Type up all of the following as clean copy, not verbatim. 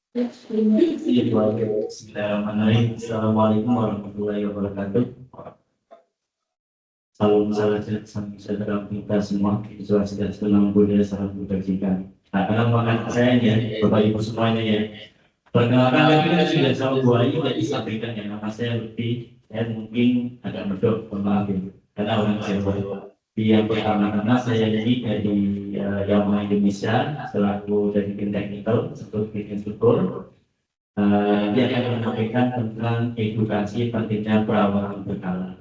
Bismillahirrahmanirrahim. Assalamualaikum warahmatullahi wabarakatuh. Salam saudara kita semua. Sudah senang budaya salam kebajikan. Nah, karena makan saya ya, Bapak Ibu semuanya ya. Perkenalkan lagi kita sudah sama Bu Ayu tadi sampaikan ya, nama saya Lutfi. Saya mungkin agak medok, maaf ya, karena orang Jawa. Di yang pertama saya ini dari Yamaha Indonesia selaku dari tim teknikal seperti instruktur. Dia akan menyampaikan tentang edukasi pentingnya perawatan berkala.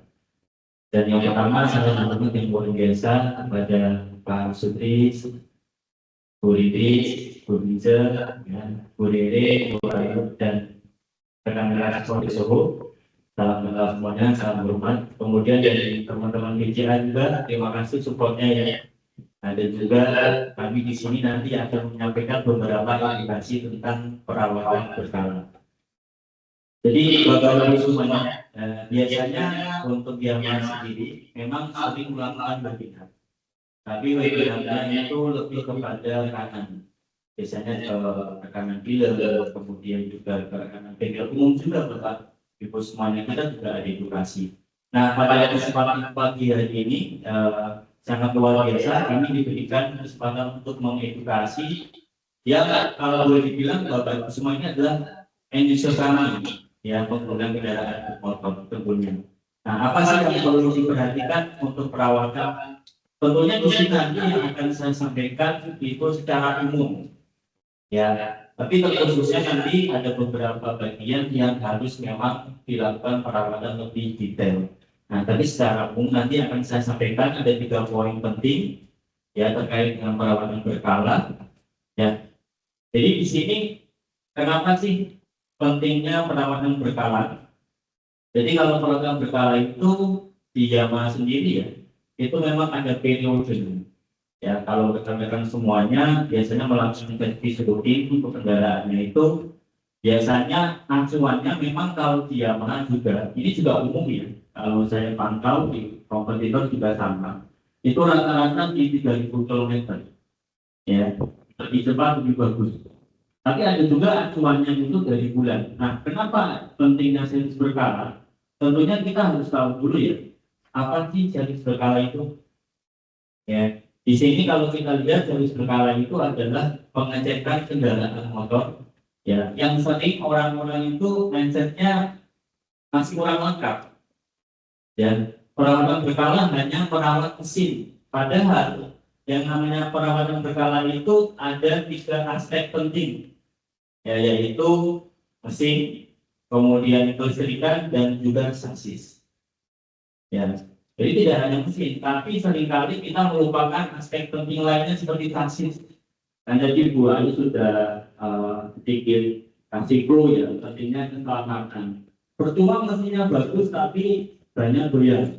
Dan yang pertama saya mengucapkan yang luar biasa kepada Pak Sutri, Bu Riri, Bu Riza, ya, Bu Rere, Bu Ayu, dan rekan-rekan semua di Solo. Salam kenal semuanya, salam hormat. Kemudian dari teman-teman BCA juga, terima kasih supportnya ya. Ada juga kami di sini nanti akan menyampaikan beberapa edukasi tentang perawatan berkala. Jadi Bapak Ibu semuanya, biasanya untuk Yamaha sendiri memang sering melakukan webinar. Tapi webinarnya itu lebih kepada rekanan. Biasanya ke rekanan film, kemudian juga ke rekanan bengkel umum juga Bapak Ibu semuanya kita juga ada edukasi. Nah pada kesempatan pagi hari ini sangat luar biasa, kami diberikan kesempatan untuk mengedukasi yang kalau boleh dibilang Bapak Ibu semuanya adalah end user kami ya pengguna kendaraan motor tentunya. Nah, apa sih yang perlu diperhatikan untuk perawatan? Tentunya di sini nanti yang akan saya sampaikan itu secara umum, ya. Tapi terkhususnya nanti ada beberapa bagian yang harus memang dilakukan perawatan lebih detail. Nah, tapi secara umum nanti akan saya sampaikan ada 3 poin penting, ya terkait dengan perawatan berkala, ya. Jadi di sini kenapa sih pentingnya perawatan berkala? Jadi kalau perawatan berkala itu di Yamaha sendiri ya, itu memang ada periode. Ya, kalau rekan-rekan semuanya biasanya melakukan servis rutin untuk kendaraannya itu biasanya acuannya memang kalau di Yamaha juga, ini juga umum ya. Kalau saya pantau di kompetitor juga sama. Itu rata-rata di 3.000 km. Ya, lebih cepat lebih bagus. Tapi ada juga acuannya itu dari bulan. Nah, kenapa pentingnya servis berkala? Tentunya kita harus tahu dulu ya, apa sih servis berkala itu? Ya, di sini kalau kita lihat servis berkala itu adalah pengecekan kendaraan motor. Ya, yang sering orang-orang itu mindsetnya masih kurang lengkap. Ya, perawatan berkala hanya merawat mesin. Padahal yang namanya perawatan berkala itu ada 3 aspek penting, ya, yaitu mesin, kemudian kelistrikan dan juga sasis. Ya, jadi tidak hanya mesin, tapi seringkali kita melupakan aspek penting lainnya seperti sasis. Dan jadi Bu Ayu sudah sedikit kasih clue ya, pentingnya keselamatan. Percuma mesinnya bagus tapi banyak goyang,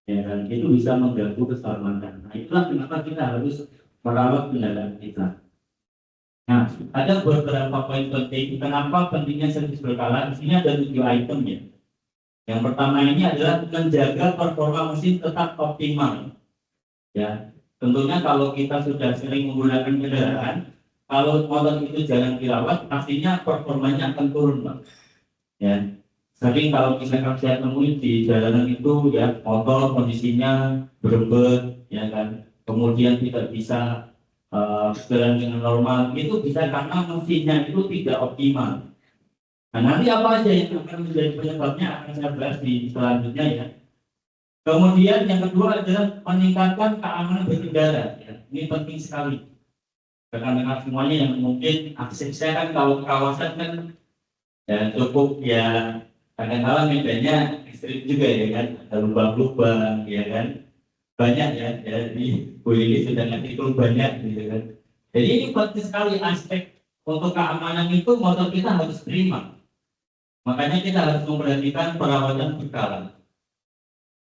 ya kan? Itu bisa mengganggu keselamatan. Nah itulah kenapa kita harus merawat kendaraan kita. Nah, ada beberapa poin penting. Kenapa pentingnya servis berkala? Di sini ada 7 item ya. Yang pertama ini adalah menjaga performa mesin tetap optimal. Ya, tentunya kalau kita sudah sering menggunakan kendaraan, kalau motor itu jarang dirawat, pastinya performanya akan turun, Pak. Ya, sering kalau misalkan saya temui di jalanan itu ya motor kondisinya berembet, ya kan, kemudian tidak bisa berjalan dengan normal, itu bisa karena mesinnya itu tidak optimal. Nah, nanti apa aja yang akan menjadi penyebabnya akan saya bahas di selanjutnya ya. Kemudian yang kedua adalah meningkatkan keamanan berkendara. Ya. Ini penting sekali. Rekan-rekan semuanya yang mungkin aksesnya kan kalau kawasan kan ya cukup ya kadang-kadang medannya ekstrim juga ya kan, ada lubang-lubang ya kan, banyak ya. Jadi Bu ini sudah ngasih clue banyak gitu kan. Jadi ini penting sekali aspek untuk keamanan itu motor kita harus terima. Makanya kita harus memperhatikan perawatan berkala.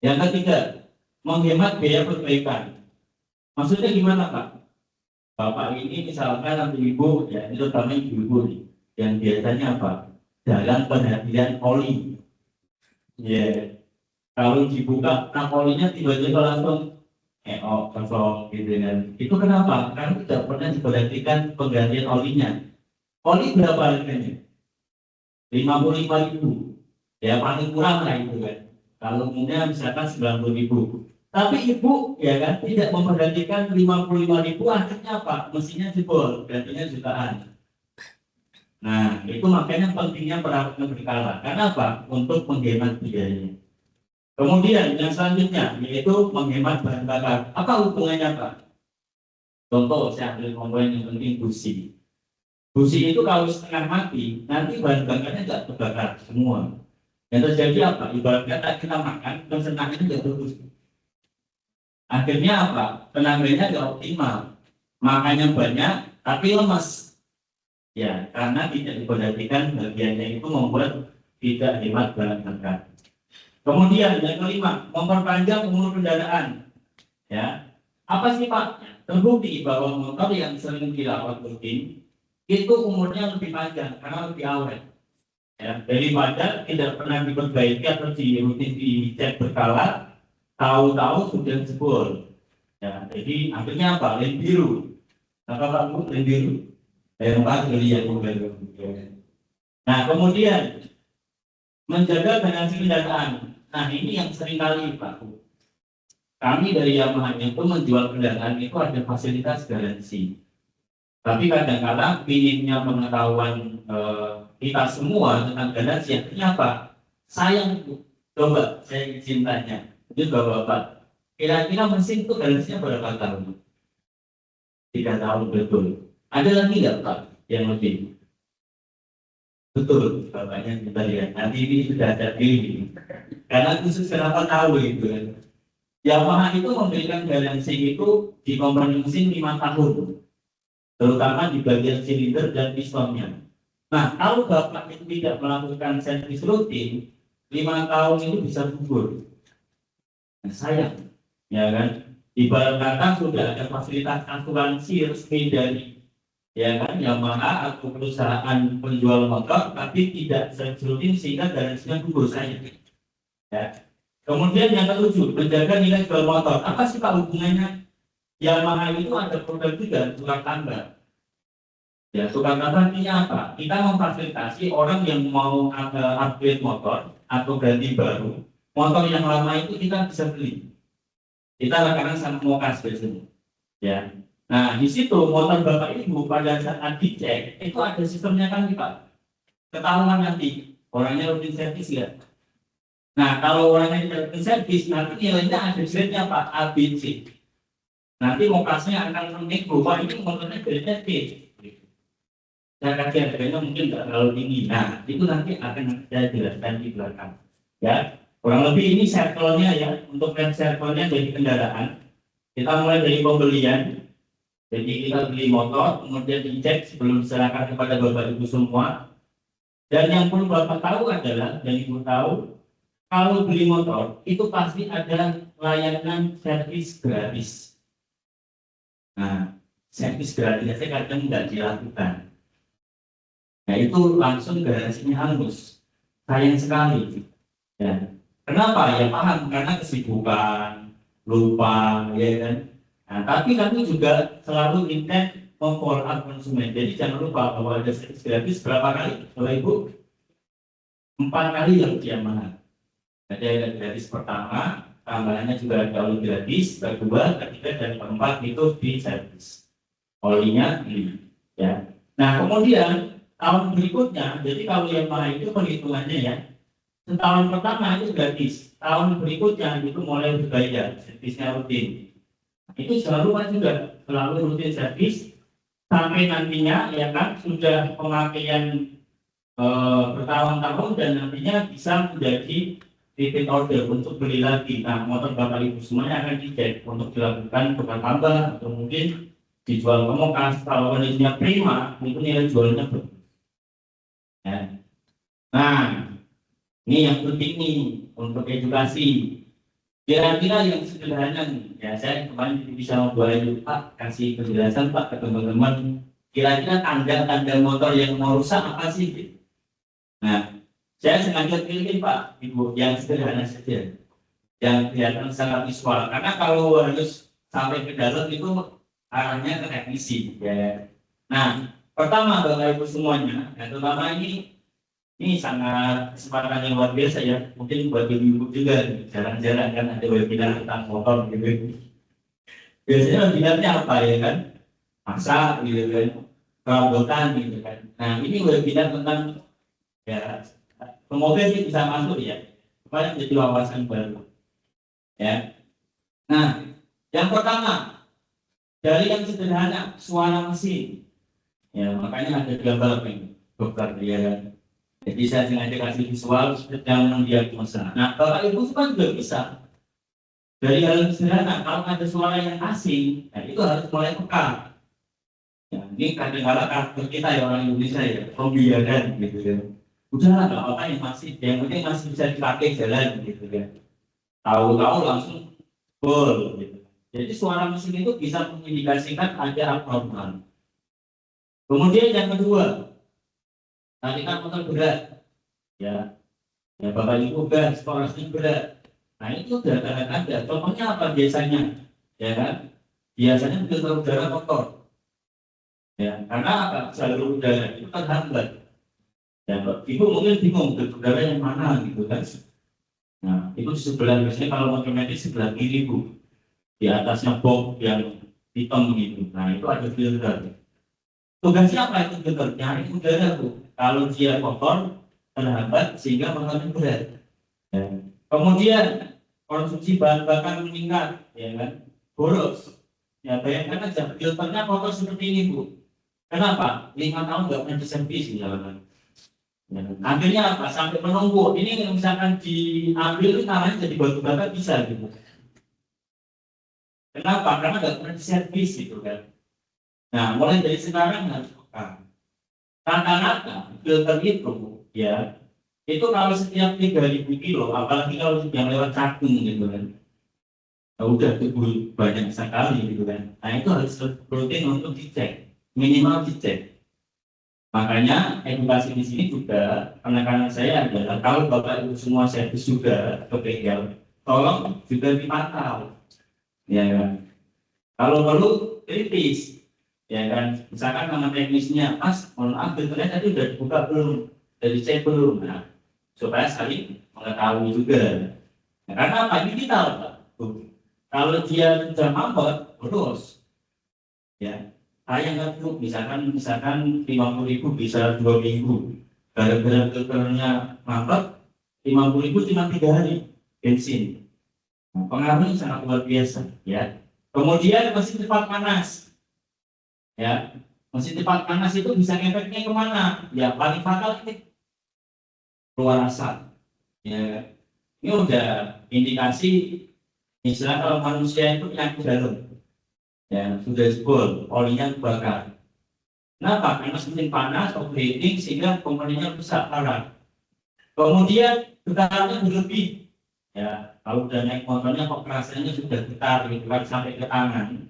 Yang ketiga, menghemat biaya perbaikan. Maksudnya gimana Pak? Bapak ini misalkan atau ibu, ya itu terutama ibu-ibu nih, yang biasanya apa? Dalam perhatian oli. Ya, kalau dibuka tap olinya tiba-tiba langsung kosong gitu kan. Itu kenapa? Karena tidak pernah diperhatikan penggantian olinya. Oli berapa harganya? 55.000. Ya paling kurang lah itu kan. Kalau umumnya misalkan 90.000. Tapi ibu ya kan tidak memperhatikan 55.000, akhirnya apa? Mesinnya jebol, gantinya jutaan. Nah, itu makanya pentingnya perawatan berkala. Karena apa? Untuk menghemat biaya. Kemudian yang selanjutnya yaitu menghemat bahan bakar. Apa hubungannya Pak? Contoh saya ambil komponen yang penting busi. Busi itu kalau setengah mati, nanti bahan bakarnya nggak terbakar semua. Yang terjadi apa? Ibaratnya kita makan, pencernaan nggak bagus. Akhirnya apa? Tenaganya nggak optimal. Makannya banyak, tapi lemas. Ya, karena tidak diperhatikan bagiannya itu membuat tidak hemat bahan bakar. Kemudian yang kelima, memperpanjang umur kendaraan. Ya, apa sih Pak? Terbukti bahwa motor yang sering dirawat rutin itu umurnya lebih panjang karena lebih awet. Ya, daripada tidak pernah diperbaiki atau rutin dicek berkala, tahu-tahu sudah jebol. Ya, jadi akhirnya apa? Lem biru. Apa Pak Bu? Lem biru. Yang Pak yang biru. Nah, kemudian menjaga garansi kendaraan. Nah, ini yang sering kali Pak Bu. Kami dari Yamaha itu menjual kendaraan itu ada fasilitas garansi. Tapi kadang-kadang minimnya pengetahuan kita semua tentang garansi, akhirnya apa? Sayang Bu. Coba saya izin tanya. Itu Bapak, kira-kira mesin itu garansinya berapa tahun? 3 tahun betul. Ada lagi nggak Pak yang lebih? Betul, Bapaknya kita lihat. Nanti ini sudah ada ini. Karena khusus kenapa tahu itu kan? Yamaha itu memberikan garansi itu di komponen mesin 5 tahun, terutama di bagian silinder dan pistonnya. Nah, kalau Bapak itu tidak melakukan servis rutin, 5 tahun itu bisa gugur. Nah, sayang, ya kan? Ibarat kata sudah ada fasilitas asuransi resmi dari ya kan Yamaha atau perusahaan penjual motor, tapi tidak servis rutin sehingga garansinya gugur, sayang. Ya. Kemudian yang ketujuh, menjaga nilai jual motor. Apa sih Pak hubungannya? Yamaha itu ada program juga, tukar tambah. Ya, tukar tambah artinya apa? Kita memfasilitasi orang yang mau upgrade motor atau ganti baru. Motor yang lama itu kita bisa beli. Kita lakukan sama mokas biasanya. Ya. Nah, di situ motor Bapak Ibu pada saat dicek, itu ada sistemnya kan Pak? Ketahuan nanti, orangnya rutin servis ya. Nah, kalau orangnya tidak servis, nanti nilainya ada grade-nya Pak, A, B, C. Nanti mokasnya akan menik bahwa ini motornya grade-nya B. Saya kasih harganya mungkin tidak terlalu tinggi. Nah, itu nanti akan saya jelaskan di belakang. Ya, kurang lebih ini circle-nya ya, untuk circle-nya dari kendaraan. Kita mulai dari pembelian. Jadi kita beli motor, kemudian dicek sebelum diserahkan kepada Bapak Ibu semua. Dan yang perlu Bapak tahu adalah, dan Ibu tahu, kalau beli motor itu pasti ada layanan servis gratis. Nah, servis gratisnya kadang nggak dilakukan. Nah, itu langsung garansinya hangus. Sayang sekali. Ya. Kenapa? Ya paham, karena kesibukan, lupa, ya kan. Nah, tapi kami juga selalu intent memfollow up konsumen. Jadi jangan lupa bahwa ada servis gratis berapa kali, Bapak Ibu? 4 kali yang Yamaha. Jadi ada gratis pertama, tambahannya juga jauh gratis, kedua, ketiga, dan keempat itu di servis. Olinya ini, ya. Nah kemudian tahun berikutnya, jadi kalau yang lain itu perhitungannya ya, setahun pertama itu gratis, tahun berikutnya itu mulai berbayar, servisnya rutin. Itu selalu juga selalu rutin servis sampai nantinya ya kan sudah pemakaian bertahun-tahun dan nantinya bisa menjadi repeat order untuk beli lagi. Nah, motor Bapak Ibu semuanya akan dicek untuk dilakukan tukar tambah atau mungkin dijual ke mokas. Kalau kondisinya prima, itu nilai jualnya bagus. Ya. Nah, ini yang penting nih untuk edukasi. Kira-kira yang sederhana nih, ya saya kemarin bisa membuat Pak kasih penjelasan Pak ke teman-teman. Kira-kira tanda-tanda motor yang mau rusak apa sih? Nah, saya sengaja pilih Pak Ibu yang sederhana saja, yang kelihatan sangat visual. Karena kalau harus sampai ke dalam itu arahnya ke teknisi. Ya. Nah, Pertama, Bapak Ibu semuanya, yang terutama ini sangat kesempatan yang luar biasa ya. Mungkin buat ibu-ibu juga, jarang-jarang kan ada webinar tentang motor gitu. Biasanya webinarnya apa ya kan? Masak gitu kan, perabotan gitu kan. Nah ini webinar tentang ya, semoga sih bisa masuk ya. Supaya jadi wawasan baru. Ya. Nah, yang pertama dari yang sederhana suara mesin. Ya, makanya ada gambar ini, dokter ya kan. Jadi saya sengaja kasih visual sedang mendiagnosa. Nah, Bapak Ibu kan juga bisa. Dari hal yang sederhana, kalau ada suara yang asing, nah itu harus mulai peka. Ya, ini kadang-kadang karakter kita ya orang Indonesia ya, pembiaran gitu ya. Udah nggak apa-apa yang penting masih bisa dipakai jalan gitu ya. Tahu-tahu langsung full gitu. Jadi suara mesin itu bisa mengindikasikan ada abnormal. Kemudian yang kedua, tadi kan motor berat, ya, ya Bapak Ibu gas, torasnya berat. Nah itu udah tanda-tanda. Contohnya apa biasanya? Ya kan? Biasanya filter udara kotor. Ya, karena apa? Jalur udara itu terhambat. Ya, Ibu mungkin bingung filter udara yang mana gitu kan? Nah, itu di sebelah biasanya kalau motor medis sebelah kiri Bu, di atasnya box yang hitam gitu. Nah itu ada filter. Tugasnya apa itu filter? Nyari udara Bu. Kalau dia kotor, terhambat sehingga motornya berat. Ya. Kemudian konsumsi bahan bakar meningkat, ya kan? Boros. Ya bayangkan aja, filternya kotor seperti ini Bu. Kenapa? 5 tahun nggak pernah diservis, ya kan? Ya. Akhirnya apa? Sampai menunggu. Ini misalkan diambil itu namanya jadi batu bata bisa gitu. Kenapa? Karena nggak pernah diservis gitu kan. Nah, mulai dari sekarang harus peka. Rata-rata filter itu, ya, itu kalau setiap 3.000 kilo, apalagi kalau yang lewat cakung gitu kan. Nah, udah tubuh banyak sekali gitu kan. Nah itu harus rutin untuk dicek, minimal dicek. Makanya edukasi di sini juga penekanan saya adalah kalau Bapak Ibu semua servis juga ke bengkel, tolong juga dipantau, ya kan. Kalau perlu kritis, ya kan. Misalkan sama teknisnya, Mas, mohon maaf filternya tadi udah dibuka belum, udah dicek belum, nah, supaya saling mengetahui juga. Nah, karena apa ini kita Pak. Kalau dia sudah mampet, terus ya saya nggak tuh misalkan 50.000 bisa 2 minggu, gara-gara filternya mampet 50.000 cuma 3 hari bensin. Nah, pengaruhnya sangat luar biasa ya. Kemudian mesin cepat panas ya, mesin cepat panas itu bisa efeknya kemana ya, paling fatal ini keluar asap ya. Ini udah indikasi istilah kalau manusia itu penyakit dalam. Ya, sudah jebol, olinya terbakar. Kenapa? Karena mesin panas, overheating, sehingga komponennya rusak parah. Kemudian getarannya berlebih. Ya, kalau udah naik motornya kok rasanya sudah getar gitu kan sampai ke tangan.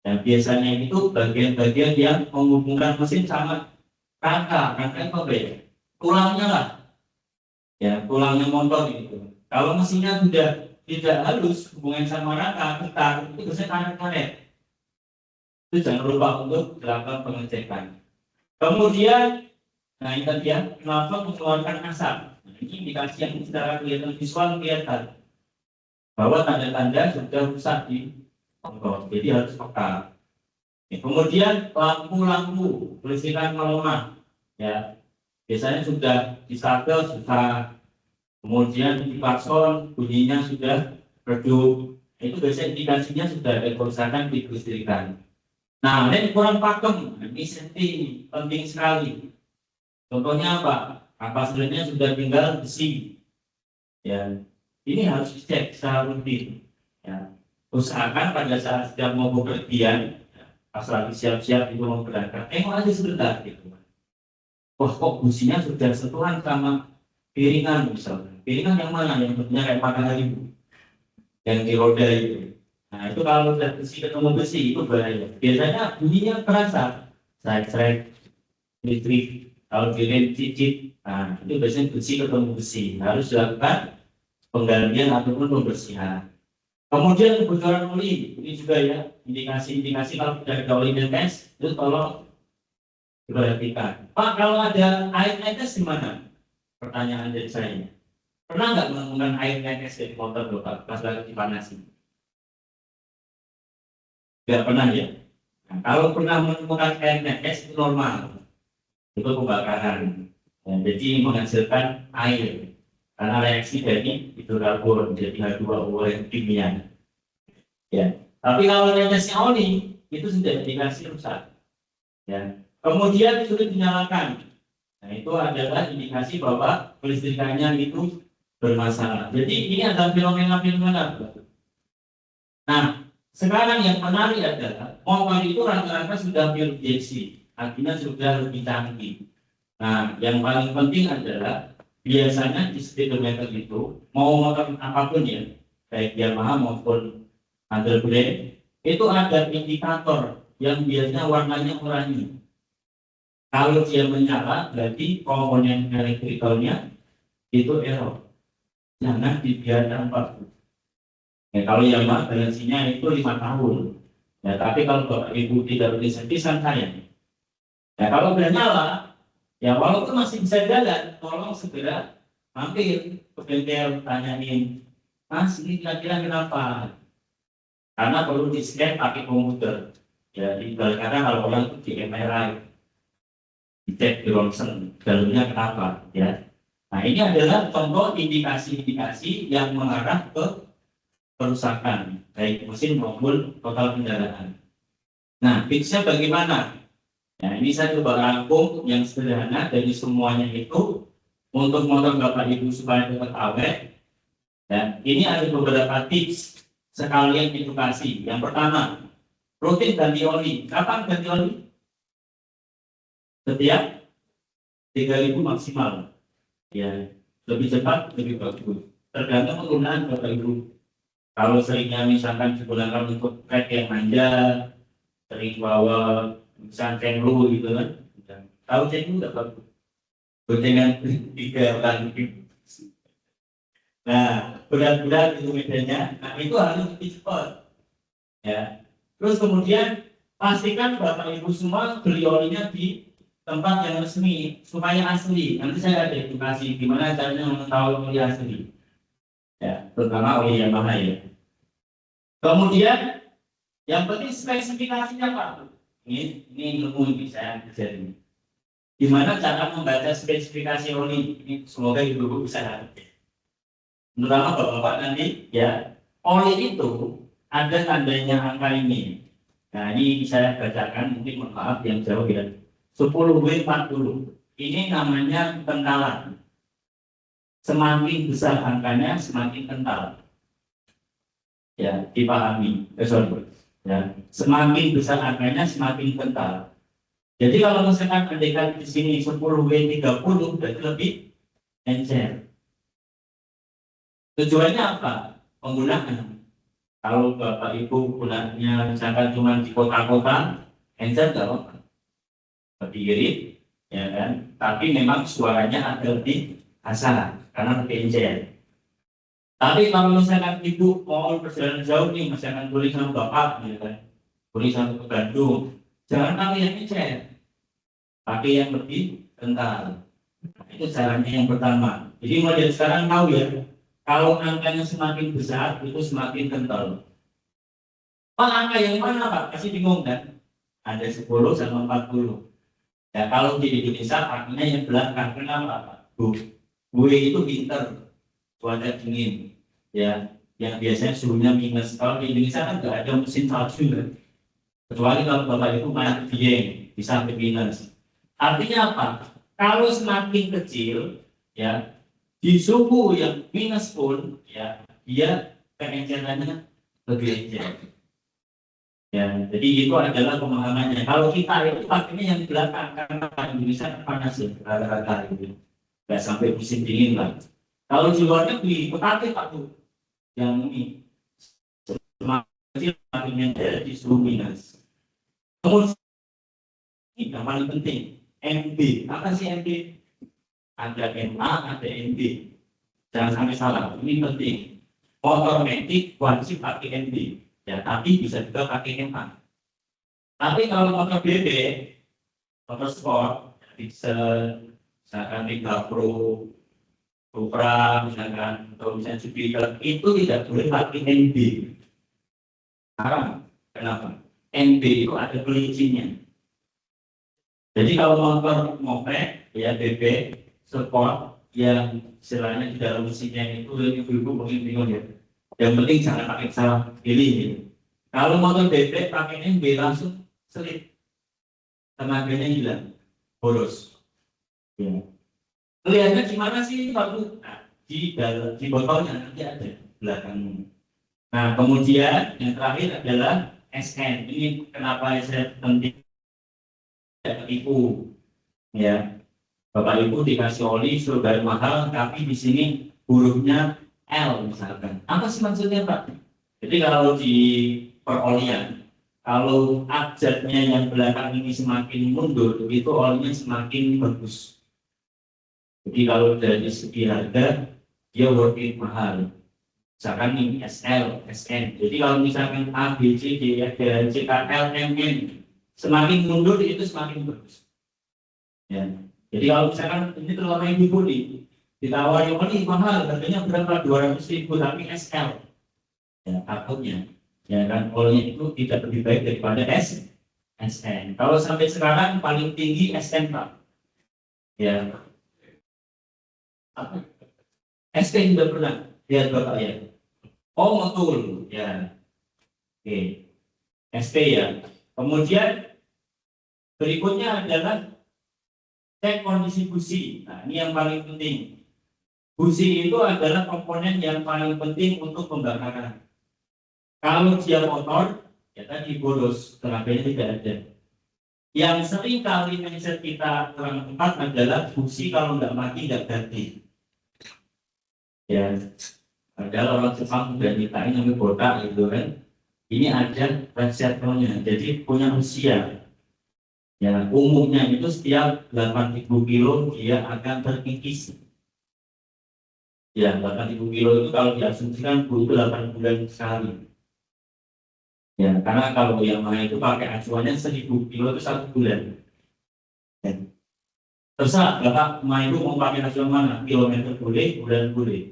Dan biasanya itu bagian-bagian yang menghubungkan mesin sama rangka itu apa ya? Tulangnya lah. Ya, tulangnya motor gitu. Kalau mesinnya sudah tidak halus hubungan sama rangka, getar, itu bisa karet-karet. Itu jangan lupa untuk dilakukan pengecekan. Kemudian, nah ini tadi ya, kenapa mengeluarkan asap. Nah, ini indikasi yang secara kelihatan visual kelihatan bahwa tanda-tanda sudah rusak di motor, jadi harus peka. Ya, kemudian lampu-lampu kelistrikan melemah, ya biasanya sudah disabel susah, kemudian di klakson bunyinya sudah redup, itu biasanya indikasinya sudah ada kerusakan di kelistrikan. Nah, ini kurang pakem, ini penting sekali. Contohnya apa? Kapasitornya sudah tinggal besi. Ya, ini harus dicek secara rutin. Ya, usahakan pada saat sedang mau bepergian, ya, pas lagi siap-siap itu mau berangkat, tengok aja sebentar gitu. Wah, kok businya sudah sentuhan sama piringan misalnya. Piringan yang mana? Yang bentuknya kayak matahari, yang di roda itu. Nah itu kalau sudah besi ketemu besi itu bahaya. Biasanya bunyinya terasa, srek listrik. Kalau direm cicit, nah itu biasanya besi ketemu besi. Harus dilakukan penggantian ataupun pembersihan. Kemudian kebocoran oli, ini juga ya indikasi-indikasi kalau tidak ada oli netes, itu tolong diperhatikan. Pak, kalau ada air netes gimana? Pertanyaan dari saya. Pernah nggak menemukan air netes dari motor Bapak pas lagi dipanasin? Nggak pernah ya? Nah, kalau pernah menemukan air netes itu normal, itu pembakaran. Ya, jadi menghasilkan air karena reaksi dari hidrokarbon jadi H2O yang kimia. Ya, tapi kalau netesnya oli itu sudah indikasi rusak. Ya, kemudian sudah dinyalakan. Nah, itu adalah indikasi bahwa kelistrikannya itu bermasalah. Jadi ini adalah fenomena-fenomena. Nah, sekarang yang menarik adalah motor itu rata-rata sudah pure injeksi, artinya sudah lebih canggih. Nah, yang paling penting adalah biasanya di speedometer itu mau motor apapun ya, baik Yamaha maupun Hunter brand, itu ada indikator yang biasanya warnanya oranye. Kalau dia menyala, berarti komponen elektrikalnya itu error. Jangan dibiarkan pakai. Ya, kalau Yamaha garansinya itu 5 tahun. Ya, tapi kalau Bapak Ibu tidak beli servisan saya. Ya, kalau sudah nyala, ya walaupun masih bisa jalan, tolong segera mampir ke bengkel, tanyain, Mas, ini kira-kira kenapa? Karena perlu di-scan pakai komputer. Ya, ibaratnya kalau orang itu di MRI, dicek di ronsen, dalamnya kenapa? Ya. Nah, ini adalah contoh indikasi-indikasi yang mengarah ke kerusakan baik mesin maupun total kendaraan. Nah, fixnya bagaimana? Nah, ini saya coba rangkum yang sederhana dari semuanya itu untuk motor Bapak Ibu supaya tetap awet. Dan ini ada beberapa tips sekalian edukasi. Yang pertama, rutin ganti oli. Kapan ganti oli? Setiap 3.000 maksimal. Ya, lebih cepat lebih bagus. Tergantung penggunaan Bapak Ibu. Kalau seringnya misalkan digunakan untuk trek yang manja, sering bawa misalkan cenglu gitu kan, tahu cenglu nggak bagus, goncengan 3 kali. Nah, berat-berat itu bedanya. Nah, itu harus lebih cepat. Ya. Terus kemudian pastikan Bapak Ibu semua beli olinya di tempat yang resmi supaya asli. Nanti saya ada edukasi gimana caranya mengetahui oli asli. Ya, terutama oli Yamaha ya. Kemudian yang penting spesifikasinya Pak. Ini ilmu yang saya ajarin. Gimana cara membaca spesifikasi oli? Ini semoga ibu-ibu bisa ngerti. Terutama bapak-bapak nanti ya, oli itu ada tandanya angka ini. Nah, ini saya bacakan, mungkin maaf yang jauh ya. 10W40. Ini namanya kentalan. Semakin besar angkanya, semakin kental. Ya, dipahami. Sorry. Ya, semakin besar angkanya, semakin kental. Jadi kalau misalkan andekan di sini 10W30 berarti lebih encer. Tujuannya apa? Penggunaan. Kalau Bapak Ibu gunanya misalkan cuma di kota-kota, encer nggak apa-apa. Lebih irit, ya kan? Tapi memang suaranya agak lebih kasar karena lebih encer. Tapi kalau misalkan Ibu mau perjalanan jauh nih, misalkan boleh sama Bapak, ya kan? Boleh sampai ke Bandung, jangan pakai yang encer, pakai yang lebih kental. Nah, itu caranya yang pertama. Jadi mulai sekarang tahu ya, kalau angkanya semakin besar itu semakin kental. Pak, angka yang mana Pak? Pasti bingung kan? Ada 10 sama 40. Ya kalau di Indonesia artinya yang belakang. Kenapa Pak? Bu itu winter, cuaca dingin. Ya, yang biasanya suhunya minus. Kalau di Indonesia kan nggak ada mesin salju kan? Kecuali kalau Bapak Ibu main Dieng bisa sampai minus. Artinya apa? Kalau semakin kecil, ya di suhu yang minus pun, ya dia keencerannya lebih encer. Ya, jadi itu adalah pemahamannya. Kalau kita itu pakainya yang di belakang karena Indonesia panas ya rata-rata itu, nggak sampai musim dingin lah. Kalau di luar negeri, pakai Pak Bu, yang ini semakin kecil semakin encer di suhu minus. Kemudian ini yang paling penting, MB. Apa sih MB? Ada MA, ada MB. Jangan sampai salah, ini penting. Motor metik wajib pakai MB. Ya, tapi bisa juga pakai MA. Tapi kalau motor BB, motorsport, bisa misalkan Liga Pro, Supra, misalkan, atau misalnya Jupiter, itu tidak boleh pakai NB. Sekarang, kenapa? NB itu ada pelincinya. Jadi kalau motor moped, ya BB, sport, yang istilahnya di dalam mesinnya itu ibu-ibu mungkin bingung ya. Yang penting jangan pakai salah pilih. Gitu. Kalau motor BB pakai NB langsung selip, tenaganya hilang, boros. Ya. Lihatnya gimana sih waktu di botolnya nanti ada belakangnya. Nah kemudian yang terakhir adalah SN. Ini kenapa saya penting ketipu ya. Bapak Ibu dikasih oli sudah mahal, tapi di sini hurufnya L misalkan. Apa sih maksudnya Pak? Jadi kalau di perolian, kalau abjadnya yang belakang ini semakin mundur, itu olinya semakin bagus. Jadi kalau dari segi harga, dia worth it mahal. Misalkan ini SL, SN. Jadi kalau misalkan A, B, C, D, F, G, H, K, L, M, N, semakin mundur itu semakin bagus. Ya. Jadi kalau misalkan ini terutama ibu nih, ditawari oli mahal, harganya berapa 200.000 tapi SL, ya takutnya, ya kan olinya itu tidak lebih baik daripada SN. Kalau sampai sekarang paling tinggi SN Pak, ya SN sudah pernah lihat Bapak ya? Oh betul, ya, oke, ST ya. Kemudian berikutnya adalah cek kondisi busi. Nah, ini yang paling penting. Busi itu adalah komponen yang paling penting untuk pembakaran. Kalau dia kotor, ya tadi boros, tenaganya tidak ada. Yang sering kali mindset kita kurang tepat adalah busi kalau nggak mati nggak ganti. Ya, padahal orang Jepang sudah nyiptain namanya botak gitu kan. Ini ada reseptornya, jadi punya usia. Ya, umumnya itu setiap 8.000 kilo dia akan terkikis. Ya, 8.000 kilo itu kalau diasumsikan butuh 8 bulan sekali. Ya, karena kalau yang lain itu pakai acuannya 1.000 kilo itu 1 bulan. Ya. Terserah, Bapak main itu mau pakai acuan mana? Kilometer boleh, bulan boleh.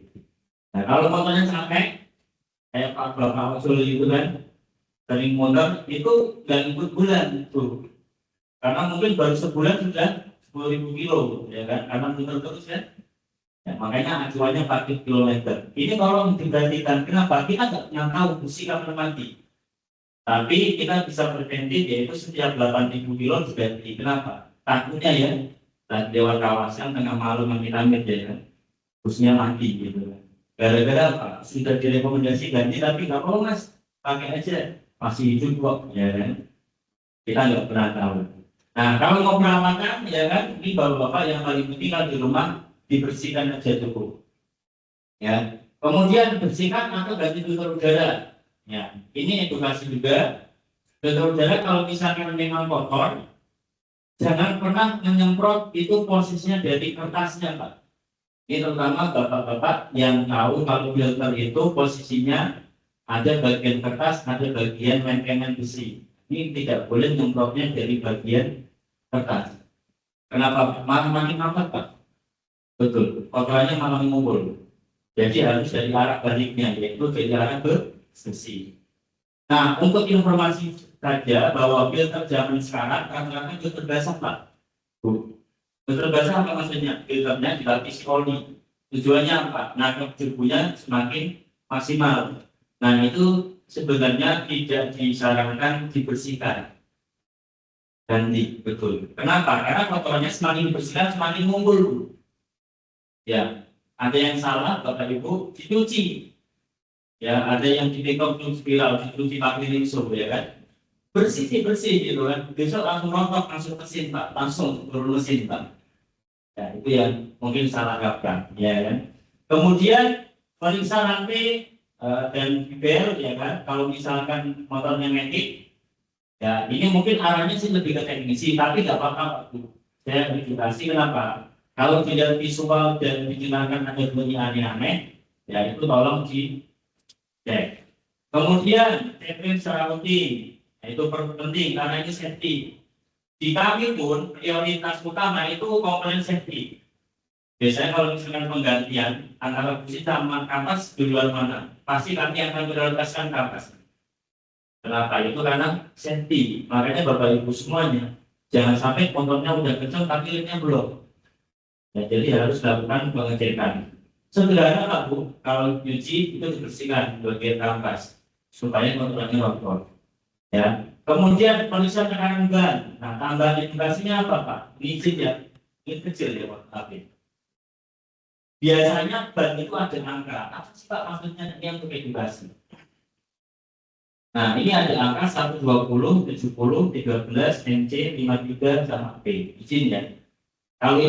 Nah, kalau motornya capek, kayak Pak Bapak Usul itu kan, sering motor itu nggak ikut bulan tuh. Karena mungkin baru sebulan sudah 10.000 kilo, ya kan? Karena muter terus kan. Ya, makanya acuannya 40 kilometer. Ini tolong diperhatikan. Kenapa? Kita nggak yang tahu busi kapan mati. Tapi kita bisa preventif yaitu setiap 8.000 kilo diganti. Kenapa? Takutnya ya, lewat kawasan tengah malam amit-amit ya kan. Busnya mati gitu kan. Gara-gara apa? Sudah direkomendasi ganti tapi nggak mau mas, pakai aja. Masih hidup kok, ya kan? Kita nggak pernah tahu. Nah, kalau mau perawatan, ya kan, ini bapak-bapak yang paling penting kalau di rumah dibersihkan aja cukup. Ya, kemudian bersihkan atau ganti filter udara. Ya, ini edukasi juga. Filter udara kalau misalkan memang kotor, jangan pernah menyemprot itu posisinya dari kertasnya, Pak. Ini terutama bapak-bapak yang tahu kalau filter itu posisinya ada bagian kertas, ada bagian lempengan besi. Ini tidak boleh menyemprotnya dari bagian kertas. Kenapa? Makin apa Pak? Betul, kotorannya malah mengumpul. Jadi harus dari arah baliknya, yaitu dari arah ke besi. Nah, untuk informasi saja bahwa filter zaman sekarang rata-rata filter basah Pak. Filter basah apa maksudnya? Filternya dilapisi oli. Tujuannya apa? Nah, debunya semakin maksimal. Nah, itu sebenarnya tidak disarankan dibersihkan. Ganti, betul. Kenapa? Karena kotorannya semakin dibersihkan semakin ngumpul. Ya, ada yang salah Bapak Ibu dicuci. Ya, ada yang ditekuk spiral, dicuci pakai rinso, ya kan? Bersih gitu kan. Besok langsung rontok, langsung mesin Pak, langsung turun mesin Pak. Ya, itu yang mungkin salah kaprah, ya kan? Kemudian periksa nanti dan bel, ya kan? Kalau misalkan motornya metik, ya, ini mungkin arahnya sih lebih ke teknisi, tapi nggak apa-apa. Saya edukasi kenapa? Kalau tidak visual dan dikenalkan ada bunyi aneh-aneh, ya itu tolong dicek. Kemudian check secara rutin, itu penting karena ini safety. Di kami pun prioritas utama itu komponen safety. Biasanya kalau misalkan penggantian antara busi sama kapas di luar mana, pasti kami akan prioritaskan kapas. Kenapa? Itu karena safety. Makanya Bapak Ibu semuanya, jangan sampai motornya udah kencang tapi remnya belum. Ya, jadi harus lakukan pengecekan. Sederhana Pak Bu, kalau cuci itu dibersihkan bagian kampas supaya motornya rontok. Ya. Kemudian pemeriksaan tekanan ban. Nah, tambahan indikasinya apa Pak? Ini ya, ini kecil ya Pak. Tapi biasanya ban itu ada angka. Apa sih Pak maksudnya ini untuk edukasi? Nah, ini ada angka 120, 70, 13, MC, 53, sama P. Izin ya. Kalau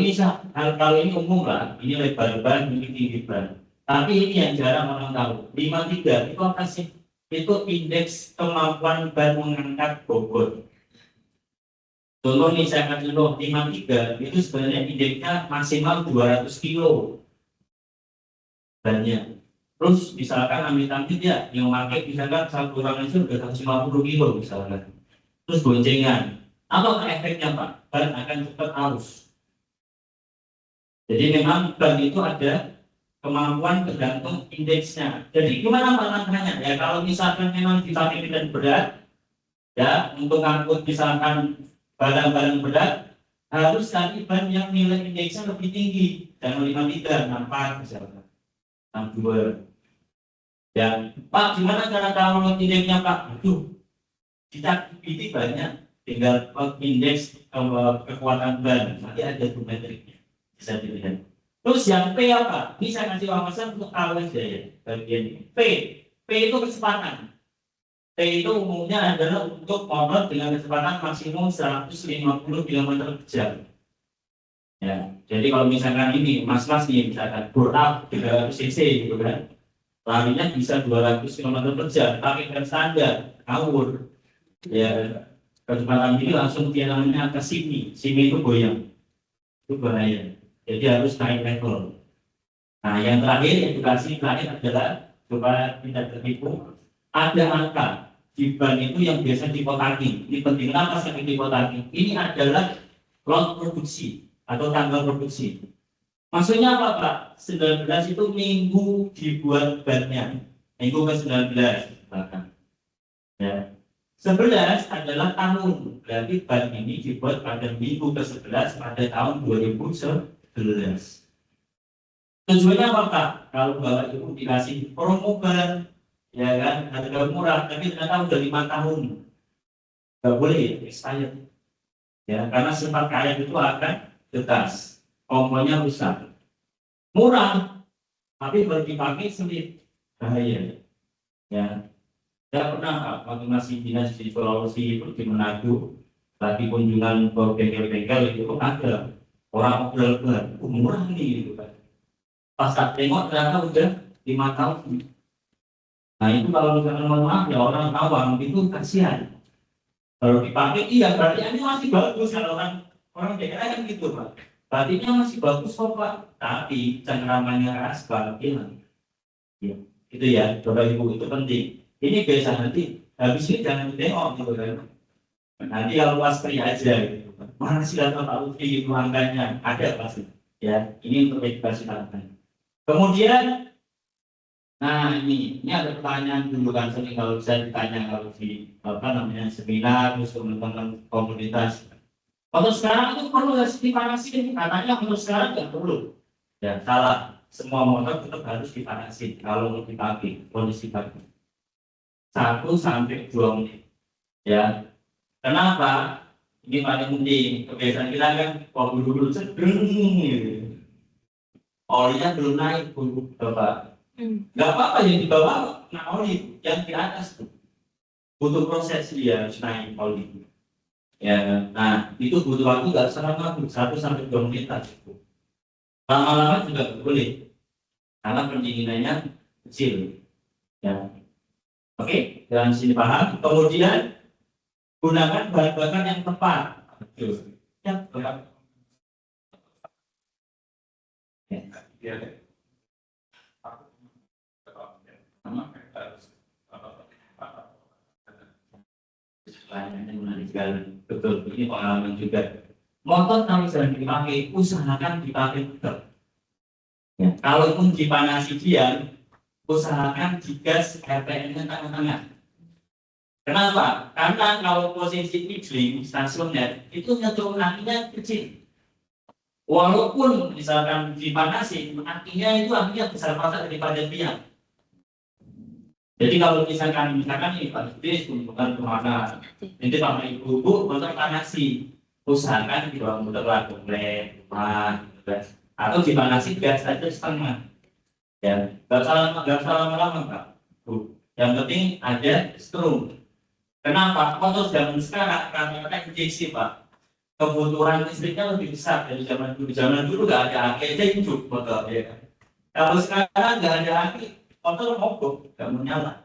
ini umum lah, ini lebar ban, ini tinggi ban. Tapi ini yang jarang orang tahu. 53 itu apa sih? Itu indeks kemampuan ban mengangkat bobot. Contoh nih saya akan contoh 53 itu sebenarnya indeksnya maksimal 200 kilo bannya. Terus misalkan amit-amit ya yang pakai misalkan satu orang itu udah 150 kilo misalkan. Terus goncengan. Apa efeknya Pak? Ban akan cepat aus. Jadi memang ban itu ada kemampuan tergantung indeksnya. Jadi gimana Pak langkahnya? Ya kalau misalkan memang dipakai dan berat, ya untuk angkut misalkan barang-barang berat harus cari ban yang nilai indeksnya lebih tinggi, jangan 53, 64 misalkan, 62. Ya, Pak, gimana cara tahu indeksnya Pak? Aduh, kita pilih banyak, tinggal indeks kekuatan ban, nanti ada tuh metriknya, bisa dilihat. Terus yang P apa? Ini saya kasih wawasan untuk tahu aja ya, bagian ini. P itu kecepatan. P itu umumnya adalah untuk motor dengan kecepatan maksimum 150 km per jam. Ya, jadi kalau misalkan ini, mas-mas nih, misalkan bore up 300 cc gitu kan. Larinya bisa 200 km per jam, pakai ban standar, ngawur. Ya, kecepatan ini langsung dia namanya ke sini itu goyang, itu bahaya. Jadi harus naik level. Nah, yang terakhir, edukasi terakhir adalah supaya tidak tertipu, ada angka di ban itu yang biasa dipotaki. Ini penting, kenapa sering dipotaki? Ini adalah lot produksi atau tanggal produksi. Maksudnya apa Pak? 19 itu minggu dibuat bannya. Minggu ke-19 bahkan. Ya. 11 adalah tahun. Berarti ban ini dibuat pada minggu ke-11 pada tahun 2011. Tujuannya apa Pak? Kalau Bapak Ibu dikasih promo ban, ya kan, harga murah, tapi ternyata udah 5 tahun. Nggak boleh ya, expired. Ya, karena sifat karet itu akan getas. Komponnya rusak. Murah, tapi baru dipakai sulit, bahaya. Ya, saya pernah Pak, waktu masih dinas di Sulawesi itu di Manado, lagi kunjungan ke bengkel-bengkel itu ada orang obral-obral, murah nih gitu kan. Pas tak tengok ternyata udah 5 tahun. Nah itu kalau misalkan mohon maaf ya orang awam itu kasihan. Kalau dipakai iya berarti ini masih bagus kalau orang daerah kan gitu Pak. Berartinya masih bagus kok Pak. Tapi cengkramannya aspal hilang. Ya, itu ya, Bapak Ibu itu penting. Ini biasa nanti habis ini jangan ditengok gitu kan. Nanti kalau pas free aja gitu. Mana sih data Pak Lutfi itu angkanya? Ada pasti. Ya, ini untuk edukasi tangan. Kemudian, nah ini ada pertanyaan dulu kan sering kalau saya ditanya kalau di apa namanya seminar terus teman-teman komunitas. Untuk sekarang itu perlu nggak sih dipanasin? Katanya untuk sekarang nggak perlu. Ya salah. Semua motor tetap harus dipanasin kalau mau dipakai kondisi pagi 1 sampai 2 menit. Ya. Kenapa? Ini paling penting. Kebiasaan kita kan kalau dulu cenderung gitu. Olinya belum naik, Bapak. Nggak apa-apa yang di bawah nah oli, yang di atas butuh proses dia harus naik oli. Ya, nah itu butuh waktu nggak selama 1 sampai 2 menit aja. Lama-lama juga boleh, karena pendinginannya kecil. Ya, oke, dan sini paham. Kemudian gunakan bahan bakar yang tepat. Ya, betul. Ya. Pertanyaannya menarik sekali. Betul, ini pengalaman juga. Motor kalau sedang dipakai, usahakan dipakai betul. Ya. Kalaupun dipanasi diam, usahakan digas RPM-nya tengah-tengah. Kenapa? Karena kalau posisi idling stasioner itu nyetruk akinya kecil. Walaupun misalkan dipanasi, akinya itu akinya besar-besar daripada tiang. Jadi kalau misalkan ini Pak Idris kunjungan kemana, nanti sama ibu-ibu motor panasi, usahakan di bawah motor lah komplek, rumah, atau dipanasi gas saja setengah. Ya, nggak salah lama Pak. Yang penting ada strum. Kenapa? Motor zaman sekarang rata-rata injeksi Pak. Kebutuhan listriknya lebih besar dari zaman dulu. Zaman dulu nggak ada aki aja hidup motor ya. Kalau sekarang nggak ada aki, motor mogok, nggak mau nyala.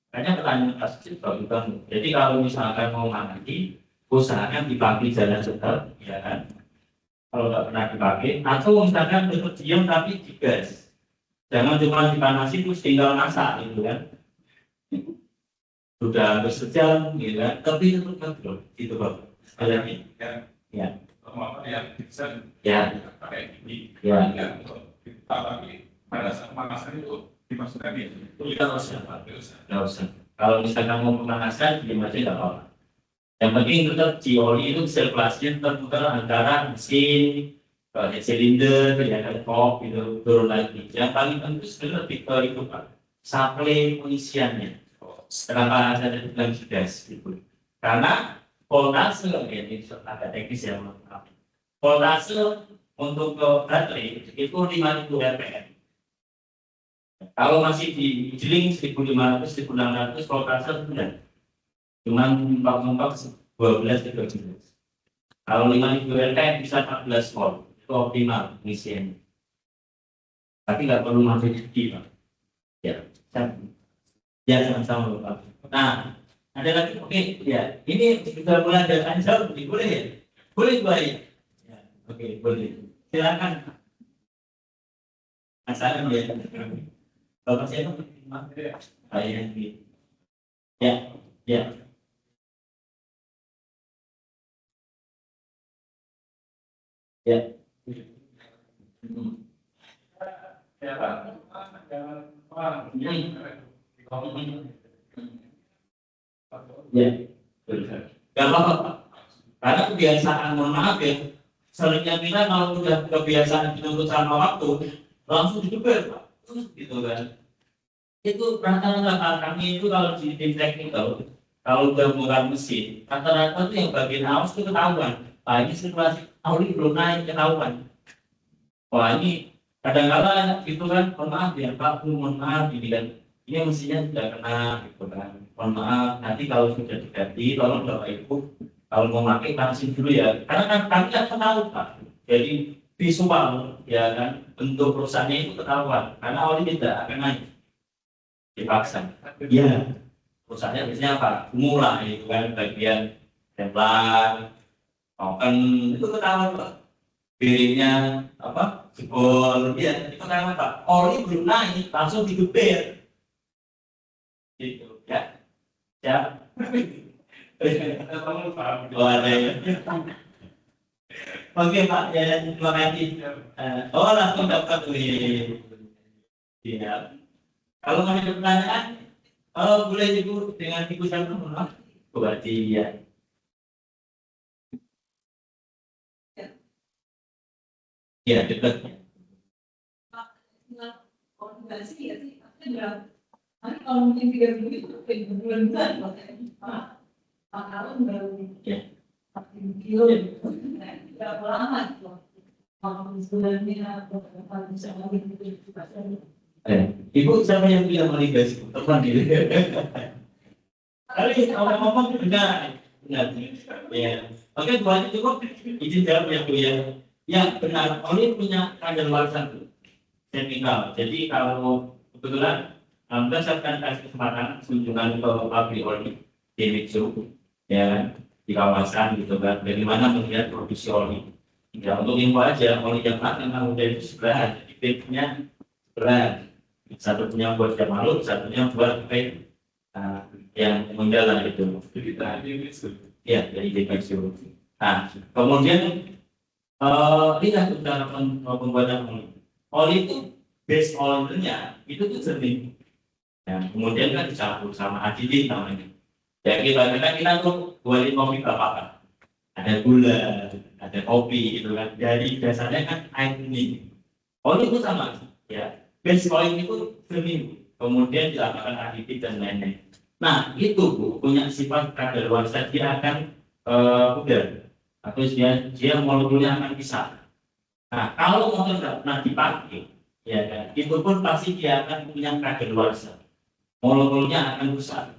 Kayaknya pertanyaan pasti bagus. Jadi kalau misalkan mau mandi, usahakan dipakai jalan tetap, ya kan? Kalau nggak pernah dipakai, atau misalkan tetap diam tapi digas. Jangan cuma dipanasi terus tinggal masak gitu kan? Sudah hampir sejam, gitu kan? Tapi tetap bagus, itu bagus. Sekali lagi, ya. Yang bisa Ya, pakai ini, ya. tapi pada saat pemanasan itu dimasukkan ya. Nggak usah. Kalau misalkan mau pemanasan, diam aja nggak apa-apa. Yang penting tetap di oli itu sirkulasinya terputar antara mesin, silinder, ya kan, kok gitu turun lagi. Yang paling penting sebenarnya lebih ke itu Pak, suplai pengisiannya. Kenapa saya bilang gas gitu? Karena voltase ini agak teknis ya, maaf. Voltase untuk ke baterai itu 5.000 rpm. Kalau masih di jeling 1.500, 1.600, voltase sudah cuma 12-13. Kalau 5.000 rpm bisa 14 volt, itu optimal pengisiannya. Tapi nggak perlu masuk tinggi Pak. Ya, sama-sama Pak. Nah, ada lagi, oke, ya. Ini sudah mulai ada jauh, boleh ya? Boleh Pak ya? Oke, boleh. Silakan. Masalah ya. Bapak siapa? Pak Yanti. Ya, ya. Ya. Ya, Ya, gak apa-apa. Karena kebiasaan, mohon maaf ya, seringnya kita kalau udah kebiasaan dituntut sama waktu, langsung diduga Pak, gitu kan. Itu rata-rata kami itu kalau di tim teknikal, kalau udah bongkar mesin, rata-rata itu yang bagian awas itu ketahuan. Pak ini sirkulasi oli belum naik, ketahuan. Wah ini kadang-kadang gitu kan, mohon maaf ya Pak, mohon maaf ini kan, ini mesinnya sudah kena gitu kan. Mohon maaf, nanti kalau sudah diganti, tolong Bapak Ibu kalau mau pakai panasin dulu ya. Karena kan kami kan tahu Pak, jadi visual ya kan, bentuk perusahaannya itu ketahuan. Karena oli tidak akan naik, dipaksa. Iya, perusahaannya biasanya apa? Mulai itu kan bagian templar, open itu ketahuan Pak. Piringnya apa jebol ya itu karena Pak oli belum naik langsung digeber gitu ya ya oke Pak ya terima kasih langsung dapat tuh ya kalau ada pertanyaan boleh Ibu dengan Ibu siapa berarti ya. Ya, dekat. Koordinasi ya sih, tapi kalau mungkin 3 minggu itu bulan tahun baru kilo berapa lama itu? Kalau sebenarnya bisa Ibu siapa yang bilang validasi teman gitu? Kali ngomong benar, ya. Oke, buat cukup izin jawab yang ya. Ya benar, oli punya kadaluarsa teknikal. Jadi kalau kebetulan berdasarkan kesempatan kunjungan ke pabrik oli di Mitsu, ya di kawasan gitu kan, bagaimana melihat produksi oli. Ya untuk info aja, oli yang memang udah itu sebelah, jadi tipnya sebelah. Satunya buat Jamalu, satunya buat yang mendalam itu. Kita ini Ya, dari DPSU. Nah, kemudian lihat cara pembuatan oli. Oli itu base oilnya itu tuh jernih. Ya, kemudian kan dicampur sama aditif namanya. Ya kita tuh buatin kopi apa? Ada gula, ada kopi gitu kan. Jadi dasarnya kan air ini. Oli itu sama, ya. Base oil itu jernih. Kemudian dilakukan aditif dan lain-lain. Nah, itu Bu, punya sifat kadaluarsa, dia akan pudar atau dia molekulnya akan pisah. Nah, kalau motor tidak pernah dipakai, ya kan, itu pun pasti dia akan punya kadaluarsa, molekulnya akan rusak.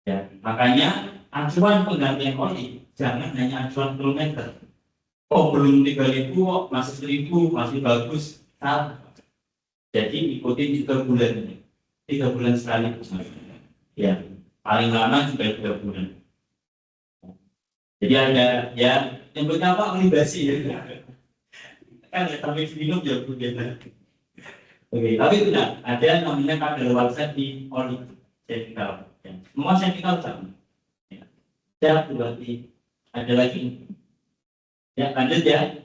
Ya, makanya acuan penggantian oli jangan hanya acuan kilometer. Oh, belum 3.000, kok masih 1.000, masih bagus. Salah. Jadi ikutin juga bulannya, 3 bulan sekali. Ya, paling lama juga 3 bulan. Jadi ada ya nyebutnya apa libasi ya. Kan ya tapi minum ya begitu. Oke, tapi tidak ada yang namanya kadaluarsa di oli chemical. Ya. Semua chemical sama. Ya. Ya, berarti ada lagi. Ya, lanjut ya.